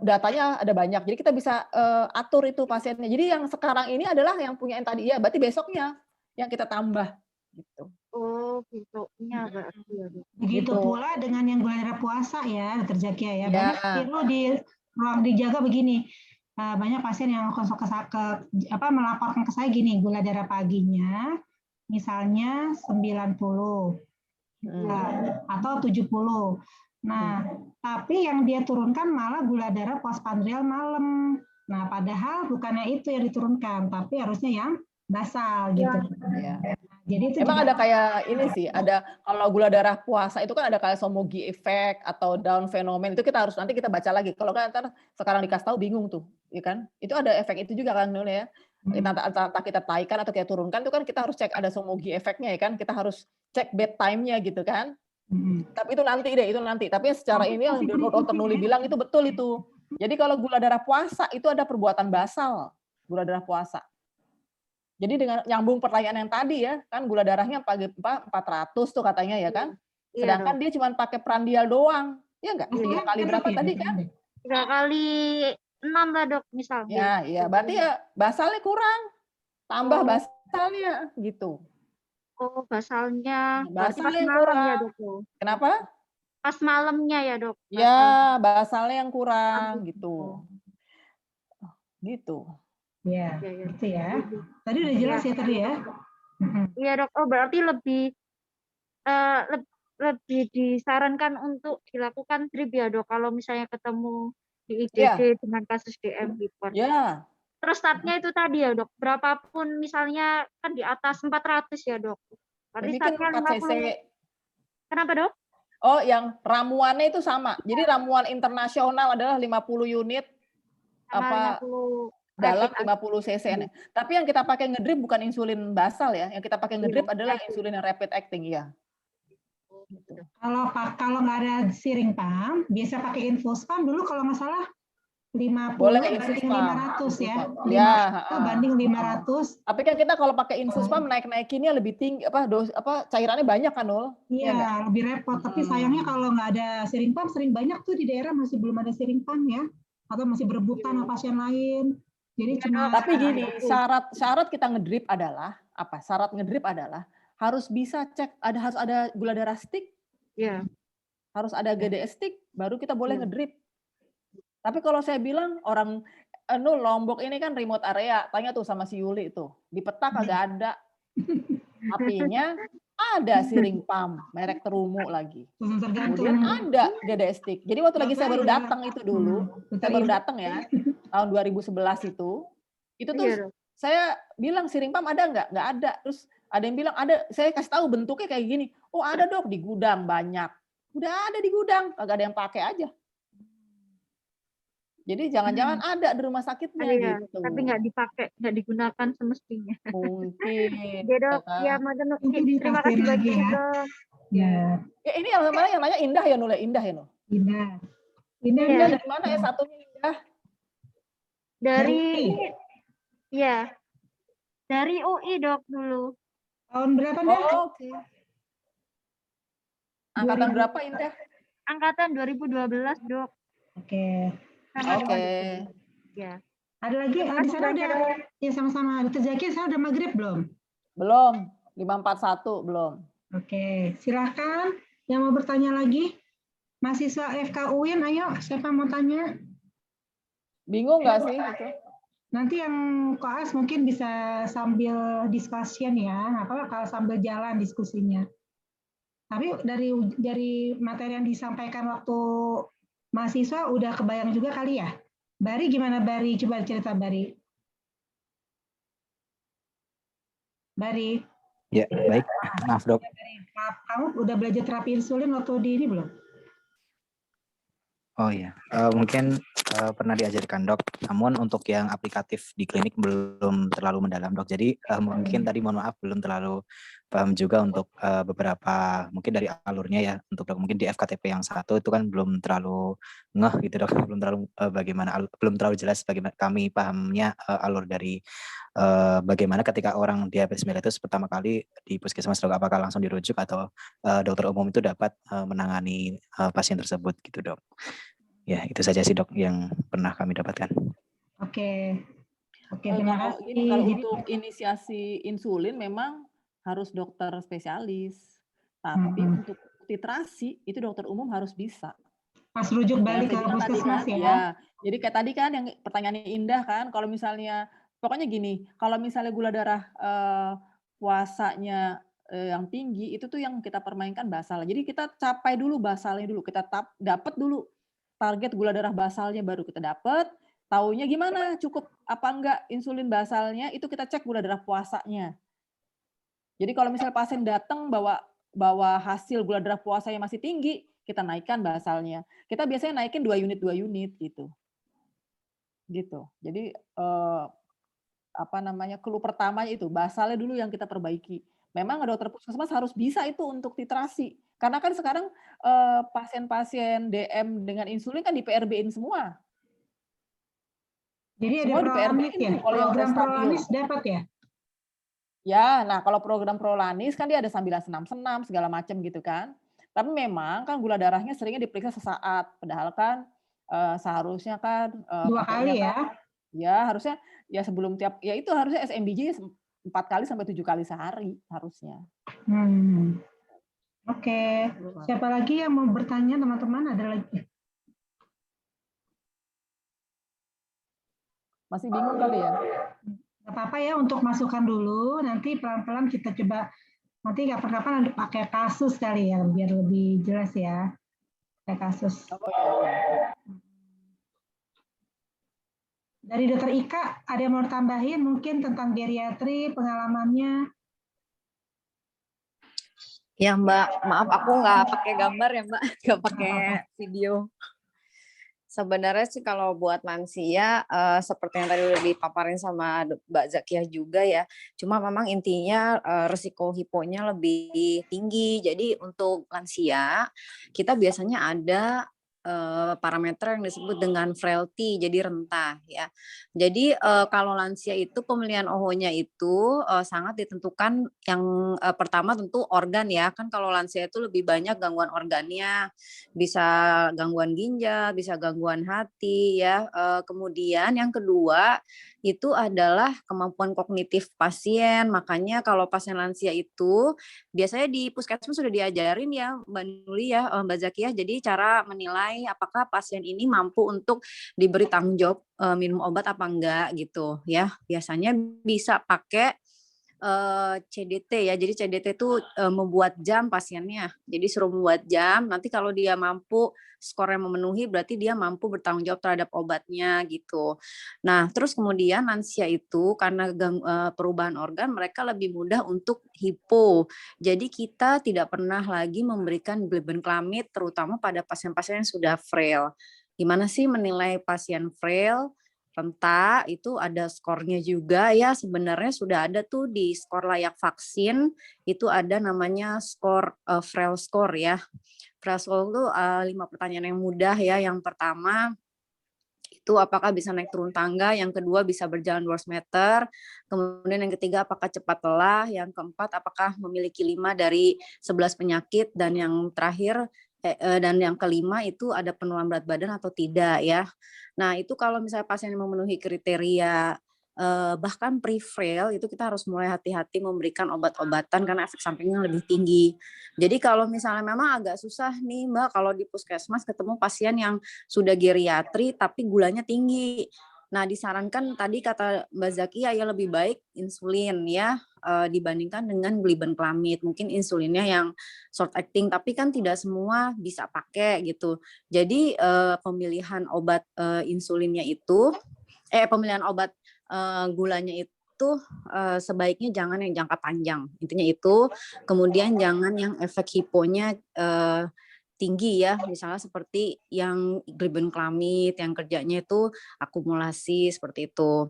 datanya ada banyak, jadi kita bisa atur itu pasiennya. Jadi yang sekarang ini adalah yang punya yang tadi ya, berarti besoknya yang kita tambah gitu. Oh, besoknya berarti ya. Begitu Gitu. pula dengan yang gula darah puasa ya, Dr. Zakia ya. Ya. Banyak perlu di ruang dijaga begini. Banyak pasien yang melaporkan ke saya gini, gula darah paginya misalnya 90 atau 70. Nah, tapi yang dia turunkan malah gula darah postprandial malam. Nah, padahal bukannya itu yang diturunkan, tapi harusnya yang basal gitu. Ya. Jadi itu emang ada kayak ini sih, ada kalau gula darah puasa itu kan ada kayak Somogyi effect atau Down phenomenon, itu kita harus nanti kita baca lagi. Kalau kan sekarang dikasih tahu bingung tuh, ya kan? Itu ada efek itu juga kan ya. Entah kita taikan atau kita turunkan itu kan kita harus cek ada Somogyi effect-nya ya kan? Kita harus cek bedtime-nya gitu kan? Tapi itu nanti deh, itu nanti. Tapi secara ini yang dokter Nuli bilang itu betul itu. Jadi kalau gula darah puasa itu ada perbuatan basal, gula darah puasa. Jadi dengan nyambung pertanyaan yang tadi ya, kan gula darahnya 400 tuh katanya ya kan? Sedangkan dia cuma pakai prandial doang. Ya enggak? 3 kali berapa tadi kan? 3 kali 6 lah dok misalnya. Ya, berarti ya basalnya kurang. Tambah basalnya gitu. Oh, basalnya. Berarti pas Basalnya malam kurang. ya dok? Kenapa? Pas malamnya ya dok? Ya, basalnya yang kurang gitu. Gitu. Ya, gitu ya. Tadi udah jelas ya tadi ya. Iya dok. Oh berarti lebih disarankan untuk dilakukan drip ya dok. Kalau misalnya ketemu di IGD dengan kasus DM hiper. Ya. Terus startnya itu tadi ya dok. Berapapun misalnya kan di atas 400 ya dok. Berarti startnya 50. Kenapa dok? Oh, yang ramuannya itu sama. Jadi ramuan internasional adalah 50 unit Sama 50 dalam 50 cc. Tapi yang kita pakai ngedrip bukan insulin basal ya. Yang kita pakai ngedrip adalah insulin yang rapid acting ya. Kalau nggak ada siring pump, biasa pakai infus pump dulu kalau nggak salah 50 boleh banding 500 ya. 500 banding 500. Tapi kan kita kalau pakai infus pump naikinnya lebih tinggi cairannya banyak kan Nul? Iya, lebih repot. Tapi sayangnya kalau nggak ada siring pump sering banyak tuh di daerah masih belum ada siring pump ya. Atau masih berebutan sama pasien lain. Jadi tapi gini, syarat kita ngedrip adalah apa? Syarat ngedrip adalah harus bisa cek harus ada gula darah stick. Iya. Harus ada GDS stick baru kita boleh ngedrip. Tapi kalau saya bilang orang Lombok ini kan remote area, tanya tuh sama si Yuli itu. Di peta kagak ada. Apinya ada siring pump, merek Terumo lagi. Kemudian ada GDS stick. Jadi waktu lagi saya baru datang itu dulu, saya baru datang ya, tahun 2011 itu tuh saya bilang siring pump ada nggak? Nggak ada. Terus ada yang bilang ada, saya kasih tahu bentuknya kayak gini. Oh ada dok, di gudang banyak. Udah ada di gudang, kagak ada yang pakai aja. Jadi jangan-jangan ada di rumah sakitnya gitu. Tapi nggak dipakai, nggak digunakan semestinya. Mungkin. Ya dok, ya terima kasih banyak dok. Ya. Ini yang nanya Indah ya Nul, Indah ya Nul. Indah dari mana ya satunya Indah? Dari UI dok dulu. Tahun berapa, Nek? Oh, oke. Angkatan berapa, Indah? Angkatan 2012, Dok. Oke. Oke. Ya. Ada lagi? Di sana udah, ya sama-sama. Dr. Zaki, saya udah maghrib belum? Belum. 541 belum. Oke, silahkan. Yang mau bertanya lagi? Mahasiswa FK UIN, ayo. Siapa mau tanya? Bingung nggak sih itu? Nanti yang koas mungkin bisa sambil discussion ya. Kalau sambil jalan diskusinya. Tapi dari materi yang disampaikan waktu mahasiswa udah kebayang juga kali ya? Bari gimana Bari? Coba cerita Bari. Bari. Ya, baik. Maaf, Dok. Kamu udah belajar terapi insulin waktu di ini belum? Oh iya, mungkin pernah diajarkan, Dok. Namun untuk yang aplikatif di klinik belum terlalu mendalam, Dok. Jadi mungkin tadi mohon maaf belum terlalu paham juga untuk beberapa mungkin dari alurnya ya. Untuk mungkin di FKTP yang satu itu kan belum terlalu ngeh gitu, Dok. Belum terlalu belum terlalu jelas bagaimana kami pahamnya alur dari bagaimana ketika orang diabetes mellitus pertama kali di puskesmas, Dok, apakah langsung dirujuk atau dokter umum itu dapat menangani pasien tersebut gitu, Dok. Ya, itu saja sih, Dok, yang pernah kami dapatkan. Oke. Oke, terima kasih. Kalau untuk inisiasi insulin memang harus dokter spesialis. Tapi untuk titrasi itu dokter umum harus bisa. Pas rujuk balik ke puskesmas ya. Ya. Jadi kayak tadi kan yang pertanyaannya Indah kan, kalau misalnya pokoknya gini, kalau misalnya gula darah puasanya yang tinggi itu tuh yang kita permainkan basal. Jadi kita capai dulu basalnya dulu, kita dapat dulu target gula darah basalnya baru kita dapat. Taunya gimana? Cukup apa enggak insulin basalnya? Itu kita cek gula darah puasanya. Jadi kalau misalnya pasien datang bawa hasil gula darah puasanya masih tinggi, kita naikkan basalnya. Kita biasanya naikin 2 unit gitu. Gitu. Jadi clue pertamanya itu basalnya dulu yang kita perbaiki. Memang dokter puskesmas harus bisa itu untuk titrasi. Karena kan sekarang pasien-pasien DM dengan insulin kan di PRB-in semua. Jadi semua ada Prolanis ya? Program Prolanis dapat ya? Ya, nah kalau program Prolanis kan dia ada sambilan senam-senam segala macam gitu kan. Tapi memang kan gula darahnya seringnya diperiksa sesaat. Padahal kan seharusnya kan 2 kali ya? Kan, ya harusnya ya sebelum ya itu harusnya SMBG 4 kali sampai 7 kali sehari harusnya. Oke. Siapa lagi yang mau bertanya, teman-teman? Ada lagi? Masih bingung kali ya? Gak apa-apa ya, untuk masukan dulu. Nanti pelan-pelan kita coba. Nanti kapan-kapan pakai kasus kali ya, biar lebih jelas ya. Pakai kasus. Dari Dokter Ika, ada yang mau tambahin mungkin tentang geriatri, pengalamannya? Ya Mbak, maaf aku nggak pakai gambar ya Mbak, nggak pakai video. Sebenarnya sih kalau buat lansia seperti yang tadi udah dipaparin sama Mbak Zakiah juga ya, cuma memang intinya resiko hiponya lebih tinggi. Jadi untuk lansia kita biasanya ada parameter yang disebut dengan frailty, jadi rentah ya. Jadi kalau lansia itu pemilihan OHO-nya itu sangat ditentukan yang pertama tentu organ ya. Kan kalau lansia itu lebih banyak gangguan organnya, bisa gangguan ginjal, bisa gangguan hati ya. Kemudian yang kedua itu adalah kemampuan kognitif pasien. Makanya kalau pasien lansia itu biasanya di puskesmas sudah diajarin ya Mbak Nuli ya, Mbak Zakiah. Jadi cara menilai apakah pasien ini mampu untuk diberi tanggung jawab minum obat apa enggak gitu ya. Biasanya bisa pakai CDT ya. Jadi CDT itu membuat jam pasiennya. Jadi suruh membuat jam. Nanti kalau dia mampu skornya memenuhi berarti dia mampu bertanggung jawab terhadap obatnya gitu. Nah, terus kemudian lansia itu karena perubahan organ mereka lebih mudah untuk hipo. Jadi kita tidak pernah lagi memberikan glibenclamid terutama pada pasien-pasien yang sudah frail. Gimana sih menilai pasien frail? Renta itu ada skornya juga ya, sebenarnya sudah ada tuh di skor layak vaksin itu ada namanya skor frail score ya. Frail score itu 5 pertanyaan yang mudah ya. Yang pertama Itu apakah bisa naik turun tangga, yang kedua bisa berjalan 200 meter, kemudian yang ketiga apakah cepat lelah, yang keempat apakah memiliki 5 dari 11 penyakit, dan yang terakhir dan yang kelima itu ada penurunan berat badan atau tidak ya. Nah itu kalau misalnya pasien yang memenuhi kriteria bahkan pre-frail itu kita harus mulai hati-hati memberikan obat-obatan karena efek sampingnya lebih tinggi. Jadi kalau misalnya memang agak susah nih Mbak kalau di puskesmas ketemu pasien yang sudah geriatri tapi gulanya tinggi. Nah disarankan tadi kata Mbak Zakia ya lebih baik insulin ya dibandingkan dengan glibenclamid. Mungkin insulinnya yang short acting tapi kan tidak semua bisa pakai gitu. Jadi pemilihan obat insulinnya itu pemilihan obat gulanya itu sebaiknya jangan yang jangka panjang. Intinya itu, kemudian jangan yang efek hiponya tinggi ya, misalnya seperti yang glibenclamid yang kerjanya itu akumulasi seperti itu.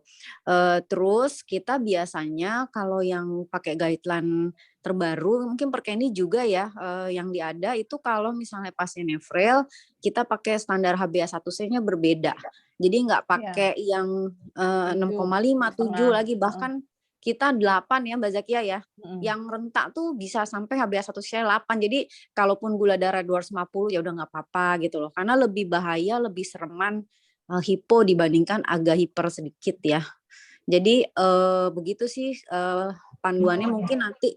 Terus kita biasanya kalau yang pakai guideline terbaru mungkin Perkeni juga ya yang diada itu kalau misalnya pasiennya frail kita pakai standar HbA1c-nya berbeda. Jadi nggak pakai yang 6,5, 7 lagi bahkan kita 8 ya Mbak Zakia ya. Yang rentak tuh bisa sampai HbA1c 8. Jadi kalaupun gula darah 250 ya udah nggak apa-apa gitu loh. Karena lebih bahaya, lebih sereman hipo dibandingkan agak hiper sedikit ya. Jadi begitu sih panduannya mungkin nanti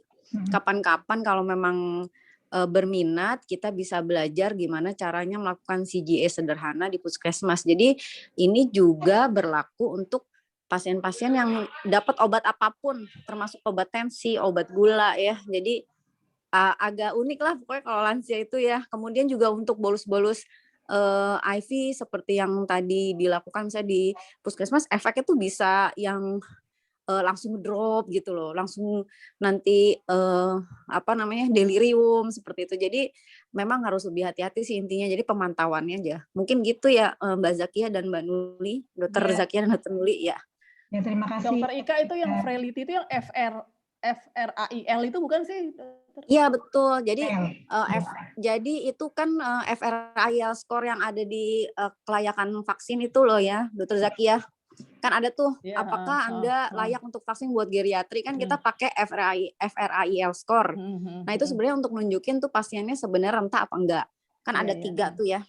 kapan-kapan kalau memang berminat kita bisa belajar gimana caranya melakukan CGA sederhana di puskesmas. Jadi ini juga berlaku untuk pasien-pasien yang dapat obat apapun termasuk obat tensi, obat gula ya. Jadi agak unik lah pokoknya kalau lansia itu ya. Kemudian juga untuk bolus-bolus IV seperti yang tadi dilakukan misalnya di puskesmas efeknya tuh bisa yang langsung drop gitu loh, langsung nanti delirium seperti itu. Jadi memang harus lebih hati-hati sih intinya. Jadi pemantauannya aja. Mungkin gitu ya Mbak Zakia dan Mbak Nuli, Dokter Zakia dan Dokter Nuli ya. Ya terima kasih. Dokter Ika itu yang frailty itu yang FRAIL itu bukan sih? Iya betul. Jadi jadi itu kan FRAIL score yang ada di kelayakan vaksin itu loh ya, Dokter Zakia. Kan ada tuh apakah Anda layak untuk vaksin buat geriatri kan kita pakai FRAIL score. Nah itu sebenarnya untuk nunjukin tuh pasiennya sebenarnya rentak apa enggak. Kan ada 3 tuh ya.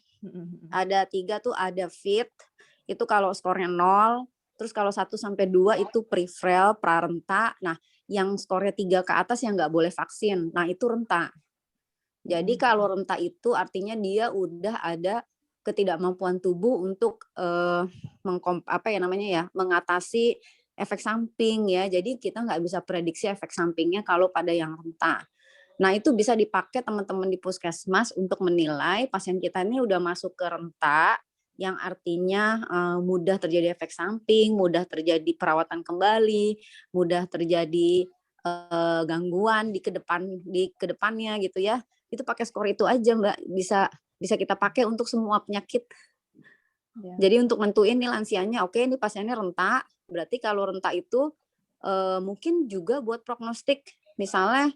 Ada 3 tuh ada fit itu kalau skornya 0, terus kalau 1 sampai 2 itu pre-frail, prarentak. Nah, yang skornya 3 ke atas yang nggak boleh vaksin. Nah, itu rentak. Jadi kalau rentak itu artinya dia udah ada ketidakmampuan tubuh untuk mengatasi efek samping ya. Jadi kita nggak bisa prediksi efek sampingnya kalau pada yang rentak. Nah itu bisa dipakai teman-teman di puskesmas untuk menilai pasien kita ini udah masuk ke rentak, yang artinya mudah terjadi efek samping, mudah terjadi perawatan kembali, mudah terjadi gangguan di kedepannya gitu ya. Itu pakai skor itu aja Mbak, bisa kita pakai untuk semua penyakit. Jadi untuk nentuin nih lansianya, oke ini pasiennya rentak, berarti kalau rentak itu mungkin juga buat prognostik, misalnya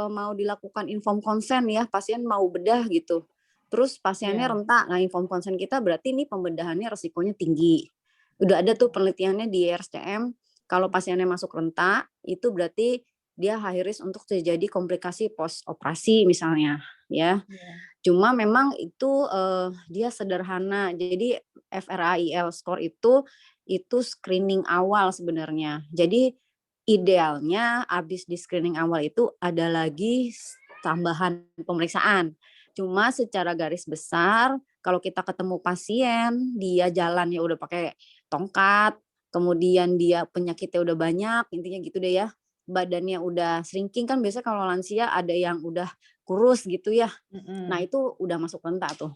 mau dilakukan informed consent ya, pasien mau bedah gitu, terus pasiennya rentak, nah informed consent kita berarti ini pembedahannya resikonya tinggi. Udah ada tuh penelitiannya di RSCM, kalau pasiennya masuk rentak, itu berarti dia high risk untuk terjadi komplikasi post operasi misalnya ya. Cuma memang itu dia sederhana. Jadi FRAIL score itu screening awal sebenarnya. Jadi idealnya habis di screening awal itu ada lagi tambahan pemeriksaan. Cuma secara garis besar kalau kita ketemu pasien, dia jalannya udah pakai tongkat, kemudian dia penyakitnya udah banyak, intinya gitu deh ya. Badannya udah shrinking kan biasanya kalau lansia ada yang udah kurus gitu ya. Nah itu udah masuk rentak tuh.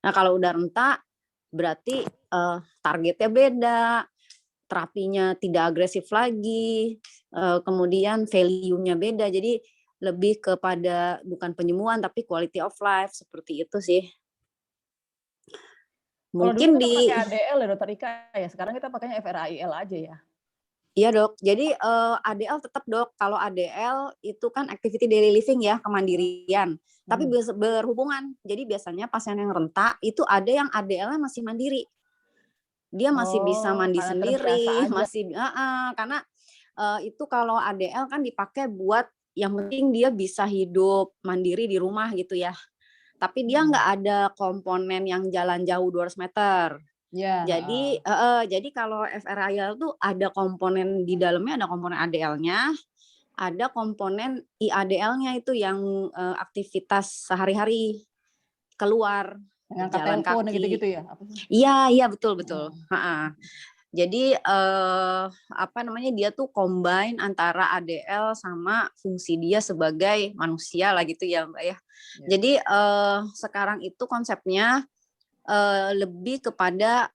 Nah kalau udah rentak berarti targetnya beda, terapinya tidak agresif lagi, kemudian value-nya beda. Jadi lebih kepada bukan penyembuhan tapi quality of life seperti itu sih. Mungkin di ADL ya Dokter Ika ya. Sekarang kita pakainya FRAIL aja ya. Iya dok, jadi ADL tetap dok, kalau ADL itu kan activity daily living ya, kemandirian. Tapi berhubungan, jadi biasanya pasien yang rentak itu ada yang ADL-nya masih mandiri. dia masih bisa mandi karena sendiri, terbiasa aja. masih karena itu kalau ADL kan dipakai buat yang penting dia bisa hidup mandiri di rumah gitu ya. Tapi dia nggak ada komponen yang jalan jauh 200 meter. Ya. Jadi kalau FRIL tuh ada komponen di dalamnya, ada komponen ADL-nya, ada komponen IADL-nya itu yang aktivitas sehari-hari keluar, Dengan jalan telepon kaki. gitu-gitu ya? Iya betul. Jadi dia tuh combine antara ADL sama fungsi dia sebagai manusia lah gitu ya Mbak ya. Jadi sekarang itu konsepnya lebih kepada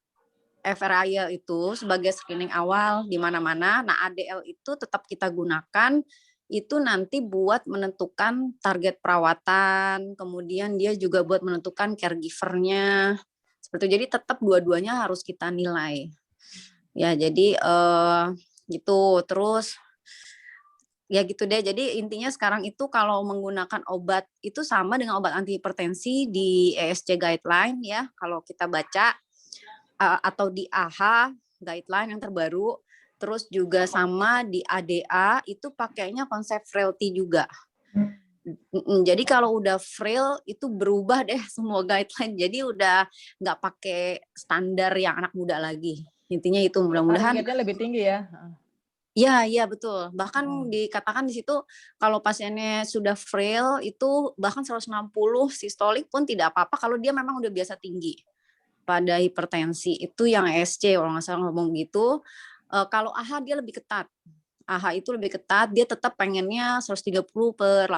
FRIL itu sebagai screening awal di mana-mana. Nah ADL itu tetap kita gunakan itu nanti buat menentukan target perawatan, kemudian dia juga buat menentukan caregiver-nya. Seperti itu. Jadi tetap dua-duanya harus kita nilai. Ya, jadi gitu. Terus ya gitu deh. Jadi intinya sekarang itu kalau menggunakan obat itu sama dengan obat antihipertensi di ESC guideline ya, kalau kita baca atau di AHA guideline yang terbaru. Terus juga sama di ADA itu pakainya konsep frailty juga. Jadi kalau udah frail itu berubah deh semua guideline. Jadi udah nggak pakai standar yang anak muda lagi. Intinya itu mudah-mudahan. Targetnya lebih tinggi ya. Iya betul. Bahkan dikatakan di situ kalau pasiennya sudah frail itu bahkan 160 sistolik pun tidak apa-apa kalau dia memang udah biasa tinggi pada hipertensi. Itu yang ESC kalau nggak salah ngomong gitu. Kalau AHA dia lebih ketat. AHA itu lebih ketat, dia tetap pengennya 130/80.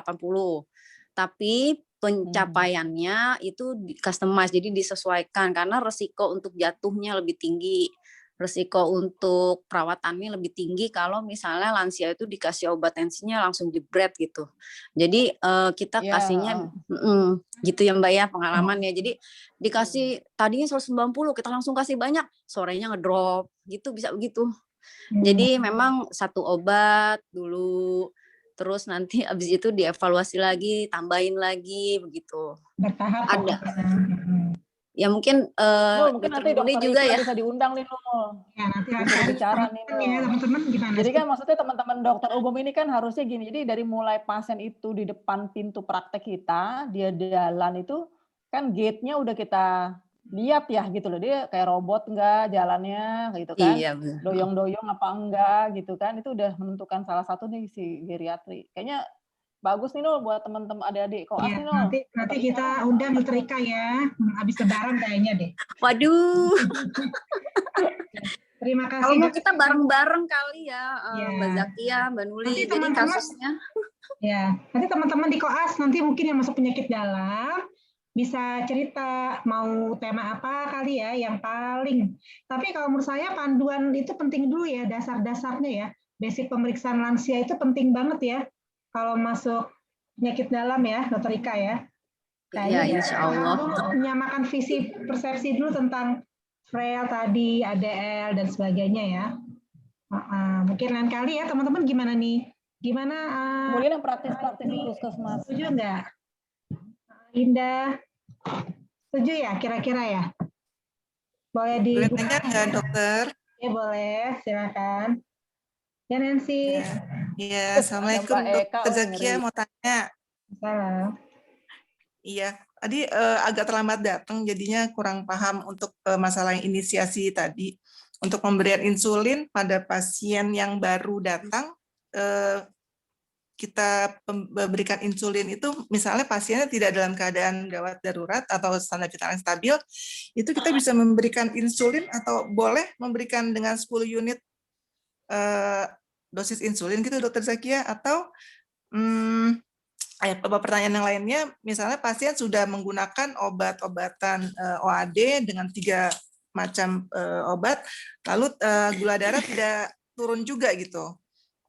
Tapi pencapaiannya itu customize, jadi disesuaikan karena resiko untuk jatuhnya lebih tinggi. Resiko untuk perawatannya lebih tinggi kalau misalnya lansia itu dikasih obat tensinya langsung jebret gitu. Jadi kita kasihnya gitu ya Mbak ya pengalaman ya. Jadi dikasih tadinya 190 kita langsung kasih banyak, sorenya ngedrop gitu, bisa begitu. Jadi memang satu obat dulu, terus nanti abis itu dievaluasi lagi, tambahin lagi begitu. Bertahap. Ada. Ya mungkin mungkin nanti dokter juga ya bisa diundang nih Nul. Ya nanti bisa bicara nih Nul. Ya, teman-teman gimana? Jadi kan maksudnya teman-teman dokter umum ini kan harusnya gini. Jadi dari mulai pasien itu di depan pintu praktek kita, dia jalan itu kan gate-nya udah kita lihat ya gitu loh. Dia kayak robot enggak jalannya gitu kan. Iya, doyong-doyong apa enggak gitu kan. Itu udah menentukan salah satu nih si geriatri. Kayaknya bagus nih Nul buat teman-teman adik-adik koas nih Nul. Nanti kita undang Dokter Ika ya, habis lebaran kayaknya deh. Waduh. Terima kasih. Kalau mau kita bareng-bareng kali ya, Mbak Zakia, Mbak Nuli. Nanti jadi kasusnya. Ya, nanti teman-teman di koas nanti mungkin yang masuk penyakit dalam bisa cerita mau tema apa kali ya yang paling. Tapi kalau menurut saya panduan itu penting dulu ya, dasar-dasarnya ya. Basic pemeriksaan lansia itu penting banget ya. Kalau masuk penyakit dalam ya, Dokter Ika ya. Iya, insya Allah. Menyamakan visi persepsi dulu tentang frail tadi, ADL dan sebagainya ya. Mungkin lain kali ya teman-teman gimana nih? Gimana? Kemudian yang praktis-praktis di puskesmas. Setuju nggak? Indah, setuju ya kira-kira ya? Boleh dibuka nggak dokter? Ya boleh, silakan. Ya Nancy. Iya, assalamualaikum Dokter Zakia, mau tanya. Salam. Iya, tadi agak terlambat datang, jadinya kurang paham untuk masalah yang inisiasi tadi. Untuk pemberian insulin pada pasien yang baru datang, kita berikan insulin itu misalnya pasiennya tidak dalam keadaan gawat darurat atau standar vital yang stabil, itu kita bisa memberikan insulin atau boleh memberikan dengan 10 unit dosis insulin gitu Dokter Zakia, atau pertanyaan yang lainnya, misalnya pasien sudah menggunakan obat-obatan OAD dengan 3 macam obat, lalu gula darah tidak turun juga gitu.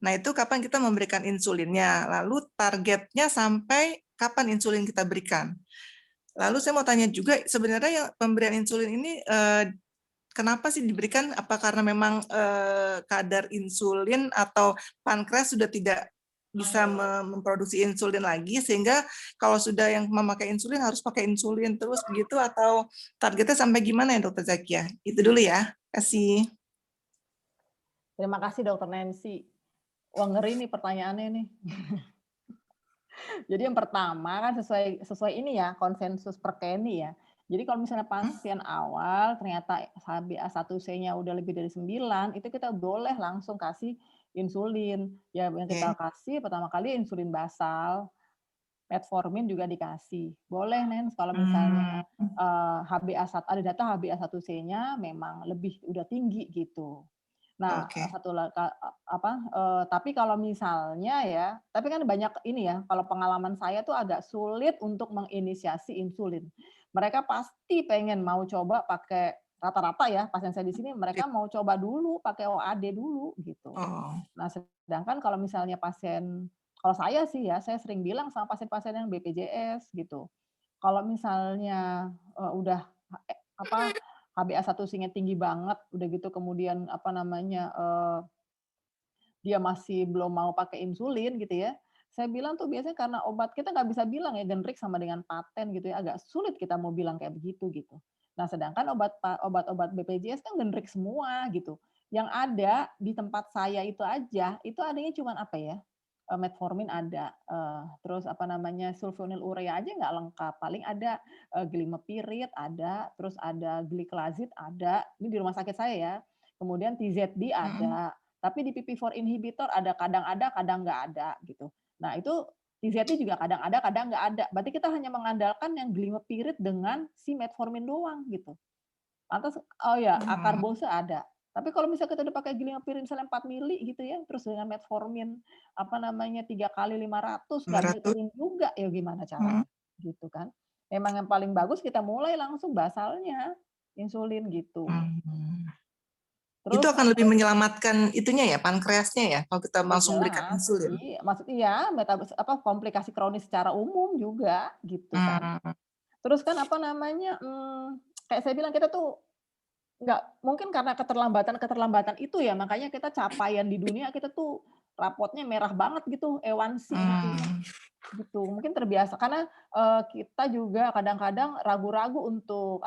Nah itu kapan kita memberikan insulinnya, lalu targetnya sampai kapan insulin kita berikan. Lalu saya mau tanya juga, sebenarnya yang pemberian insulin ini kenapa sih diberikan? Apa karena memang kadar insulin atau pankreas sudah tidak bisa memproduksi insulin lagi, sehingga kalau sudah yang memakai insulin harus pakai insulin terus begitu, atau targetnya sampai gimana ya Dokter Zakia? Itu dulu ya, kasih. Terima kasih Dokter Nancy. Wah, ngeri nih pertanyaannya nih. Jadi yang pertama kan sesuai ini ya, konsensus Perkeni ya. Jadi kalau misalnya pasien awal ternyata HbA1c-nya udah lebih dari 9, itu kita boleh langsung kasih insulin. Ya yang kita kasih pertama kali insulin basal, metformin juga dikasih. Boleh Nen kalau misalnya HbA1 ada data HbA1c-nya memang lebih udah tinggi gitu. Nah, tapi kalau misalnya ya, tapi kan banyak ini ya, kalau pengalaman saya tuh agak sulit untuk menginisiasi insulin. Mereka pasti pengen mau coba pakai rata-rata ya, pasien saya di sini mereka mau coba dulu pakai OAD dulu gitu. Nah, sedangkan kalau misalnya kalau saya sih ya, saya sering bilang sama pasien-pasien yang BPJS gitu. Kalau misalnya udah HbA1c-nya tinggi banget, udah gitu kemudian dia masih belum mau pakai insulin gitu ya. Saya bilang tuh biasanya karena obat kita nggak bisa bilang ya generik sama dengan paten gitu ya, agak sulit kita mau bilang kayak begitu gitu. Nah, sedangkan obat-obat BPJS kan generik semua gitu. Yang ada di tempat saya itu aja, itu adanya cuma apa ya? Metformin ada, terus sulfonylurea aja nggak lengkap, paling ada glimepirid ada, terus ada gliclazid ada, ini di rumah sakit saya ya, kemudian TZD ada, tapi di PPI-4 inhibitor kadang ada, kadang nggak ada gitu. Nah itu TZD juga kadang ada, kadang nggak ada, berarti kita hanya mengandalkan yang glimepirid dengan si metformin doang gitu. Lantas, akarbose ada. Tapi kalau misalnya kita udah pakai glimepirid misalnya 4 mili gitu ya, terus dengan metformin 3 kali 500 nggak bisa turun juga, ya gimana caranya? Gitu kan. Memang yang paling bagus kita mulai langsung basalnya insulin gitu. Terus, itu akan lebih menyelamatkan itunya ya, pankreasnya ya, kalau kita langsung berikan insulin. Iya, maksudnya komplikasi kronis secara umum juga gitu kan. Terus kan kayak saya bilang kita tuh nggak mungkin karena keterlambatan itu ya, makanya kita capaian di dunia kita tuh rapotnya merah banget gitu, A1C gitu. Mungkin terbiasa karena kita juga kadang-kadang ragu-ragu untuk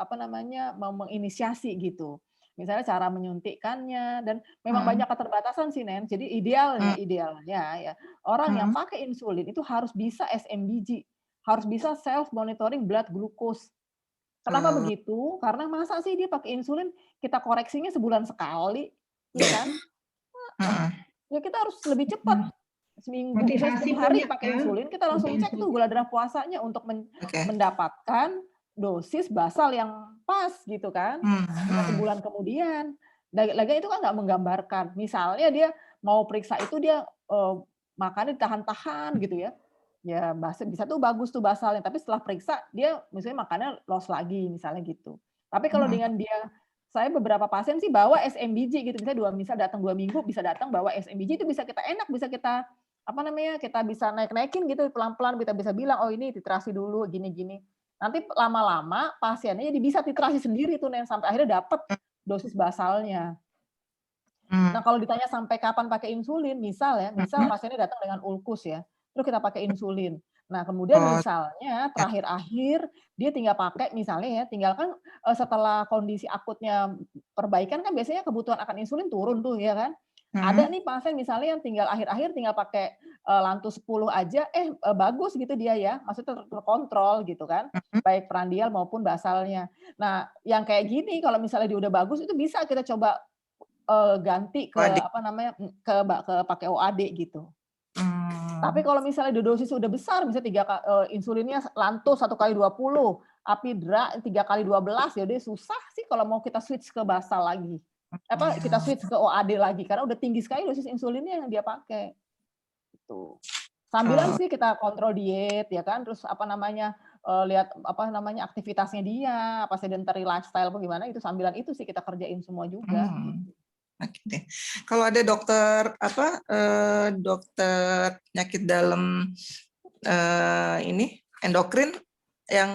mau menginisiasi gitu. Misalnya cara menyuntikkannya, dan memang banyak keterbatasan sih Nen. Jadi idealnya ya orang yang pakai insulin itu harus bisa SMBG, harus bisa self monitoring blood glucose. Kenapa begitu? Karena masa sih dia pakai insulin, kita koreksinya sebulan sekali, ya kan? Ya kita harus lebih cepat. Seminggu bisa 10 hari pakai insulin, kita langsung cek tuh gula darah puasanya untuk mendapatkan dosis basal yang pas gitu kan. Sebulan kemudian. Lagi itu kan nggak menggambarkan. Misalnya dia mau periksa itu dia makannya ditahan-tahan gitu ya. Ya bisa tuh bagus tuh basalnya, tapi setelah periksa dia misalnya makannya loss lagi misalnya gitu. Tapi kalau dengan saya beberapa pasien sih bawa SMBG gitu, bisa datang 2 minggu, bisa datang bawa SMBG, itu bisa kita bisa kita kita bisa naik-naikin gitu pelan-pelan, kita bisa bilang oh ini titrasi dulu gini-gini. Nanti lama-lama pasiennya jadi bisa titrasi sendiri tuh Nen, sampai akhirnya dapat dosis basalnya. Nah kalau ditanya sampai kapan pakai insulin, misal pasiennya datang dengan ulkus ya, terus kita pakai insulin. Nah, kemudian misalnya terakhir-akhir dia tinggal pakai misalnya ya, tinggal kan setelah kondisi akutnya perbaikan kan biasanya kebutuhan akan insulin turun tuh ya kan. Ada nih pasien misalnya yang tinggal akhir-akhir tinggal pakai lantus 10 aja, bagus gitu dia ya, maksudnya terkontrol gitu kan, baik prandial maupun basalnya. Nah, yang kayak gini kalau misalnya dia udah bagus itu bisa kita coba ganti ke ke pakai OAD gitu. Tapi kalau misalnya dosis udah besar, misalnya insulinnya lantus 1 kali 20, apidra 3 kali 12, ya udah susah sih kalau mau kita switch ke basal lagi. Kita switch ke OAD lagi karena udah tinggi sekali dosis insulinnya yang dia pakai. Gitu. Sambilan sih kita kontrol diet ya kan, terus lihat aktivitasnya dia, sedentary lifestyle bagaimana, itu sambilan itu sih kita kerjain semua juga. Gitu. Oke. Kalau ada dokter dokter penyakit dalam endokrin yang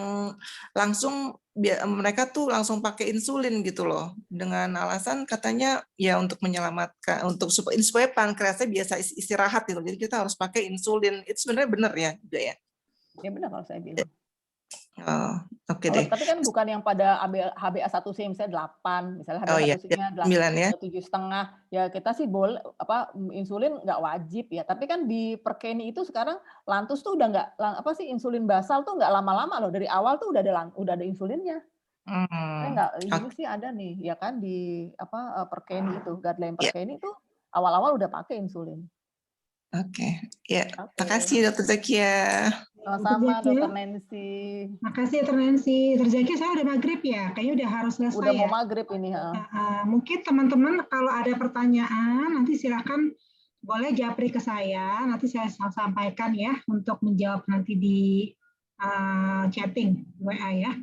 langsung mereka tuh langsung pakai insulin gitu loh, dengan alasan katanya ya untuk menyelamatkan, supaya pankreasnya biasa istirahat gitu. Jadi kita harus pakai insulin. Itu sebenarnya benar ya juga ya? Ya benar kalau saya bilang. Oh, oke deh. Tapi kan bukan yang pada HbA1c misalnya 8, misalnya HbA1c-nya 9 ya. 7,5. Ya kita sih boleh insulin nggak wajib ya. Tapi kan di Perkeni itu sekarang Lantus tuh udah nggak insulin basal tuh nggak lama-lama loh. Dari awal tuh udah ada insulinnya. Saya nggak ini sih ada nih ya kan di Perkeni itu, guideline Perkeni itu awal-awal udah pakai insulin. Oke, ya. Makasih Dr. Zakia. Sama-sama Dr. Nancy. Makasih Dr. Nancy. Dr. Zakia, saya udah maghrib ya, kayaknya udah harus selesai. Udah mau ya? maghrib ini. Mungkin teman-teman kalau ada pertanyaan nanti silakan boleh japri ke saya, nanti saya sampaikan ya untuk menjawab nanti di chatting WA ya.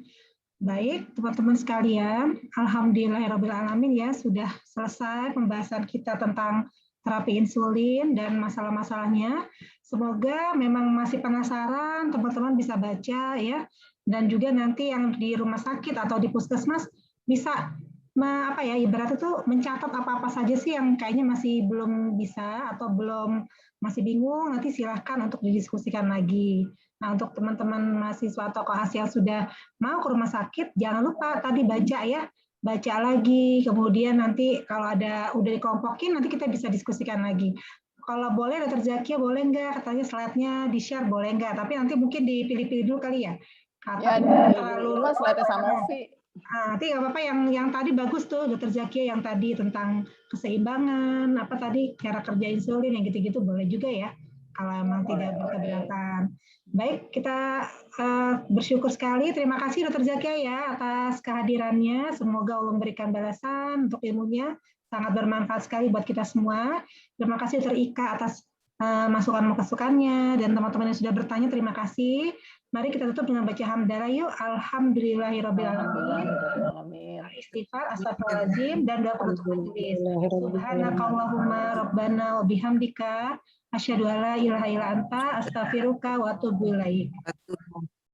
Baik, teman-teman sekalian, alhamdulillahirrahmanirrahim ya, sudah selesai pembahasan kita tentang terapi insulin dan masalah-masalahnya. Semoga memang masih penasaran, teman-teman bisa baca ya, dan juga nanti yang di rumah sakit atau di puskesmas bisa ibarat itu mencatat apa-apa saja sih yang kayaknya masih belum bisa atau masih bingung, nanti silahkan untuk didiskusikan lagi. Nah, untuk teman-teman mahasiswa atau koas yang sudah mau ke rumah sakit, jangan lupa tadi baca lagi, kemudian nanti kalau udah dikelompokin, nanti kita bisa diskusikan lagi. Kalau boleh, Dr. Zakia, boleh nggak katanya slide-nya di-share, boleh nggak? Tapi nanti mungkin dipilih-pilih dulu kali ya. Ya, terlalu slide-nya Sanofi. Nanti nggak apa-apa, yang tadi bagus tuh, Dr. Zakia, yang tadi tentang keseimbangan, tadi cara kerja insulin, yang gitu-gitu boleh juga ya, kalau emang tidak berkeberatan. Baik, kita bersyukur sekali. Terima kasih Dr. Zakia ya atas kehadirannya. Semoga Allah memberikan balasan untuk ilmunya. Sangat bermanfaat sekali buat kita semua. Terima kasih Dr. Ika atas masukan-masukannya dan teman-teman yang sudah bertanya. Terima kasih. Mari kita tutup dengan baca hamdalah yuk. Alhamdulillahirrabbilalamin. Istighfar, astagfirullahaladzim, dan doa penutup majelis. Subhanakallahumma rabbana wa bihamdika asyhadu alla ilaha illa anta astaghfiruka wa atubu ilaik.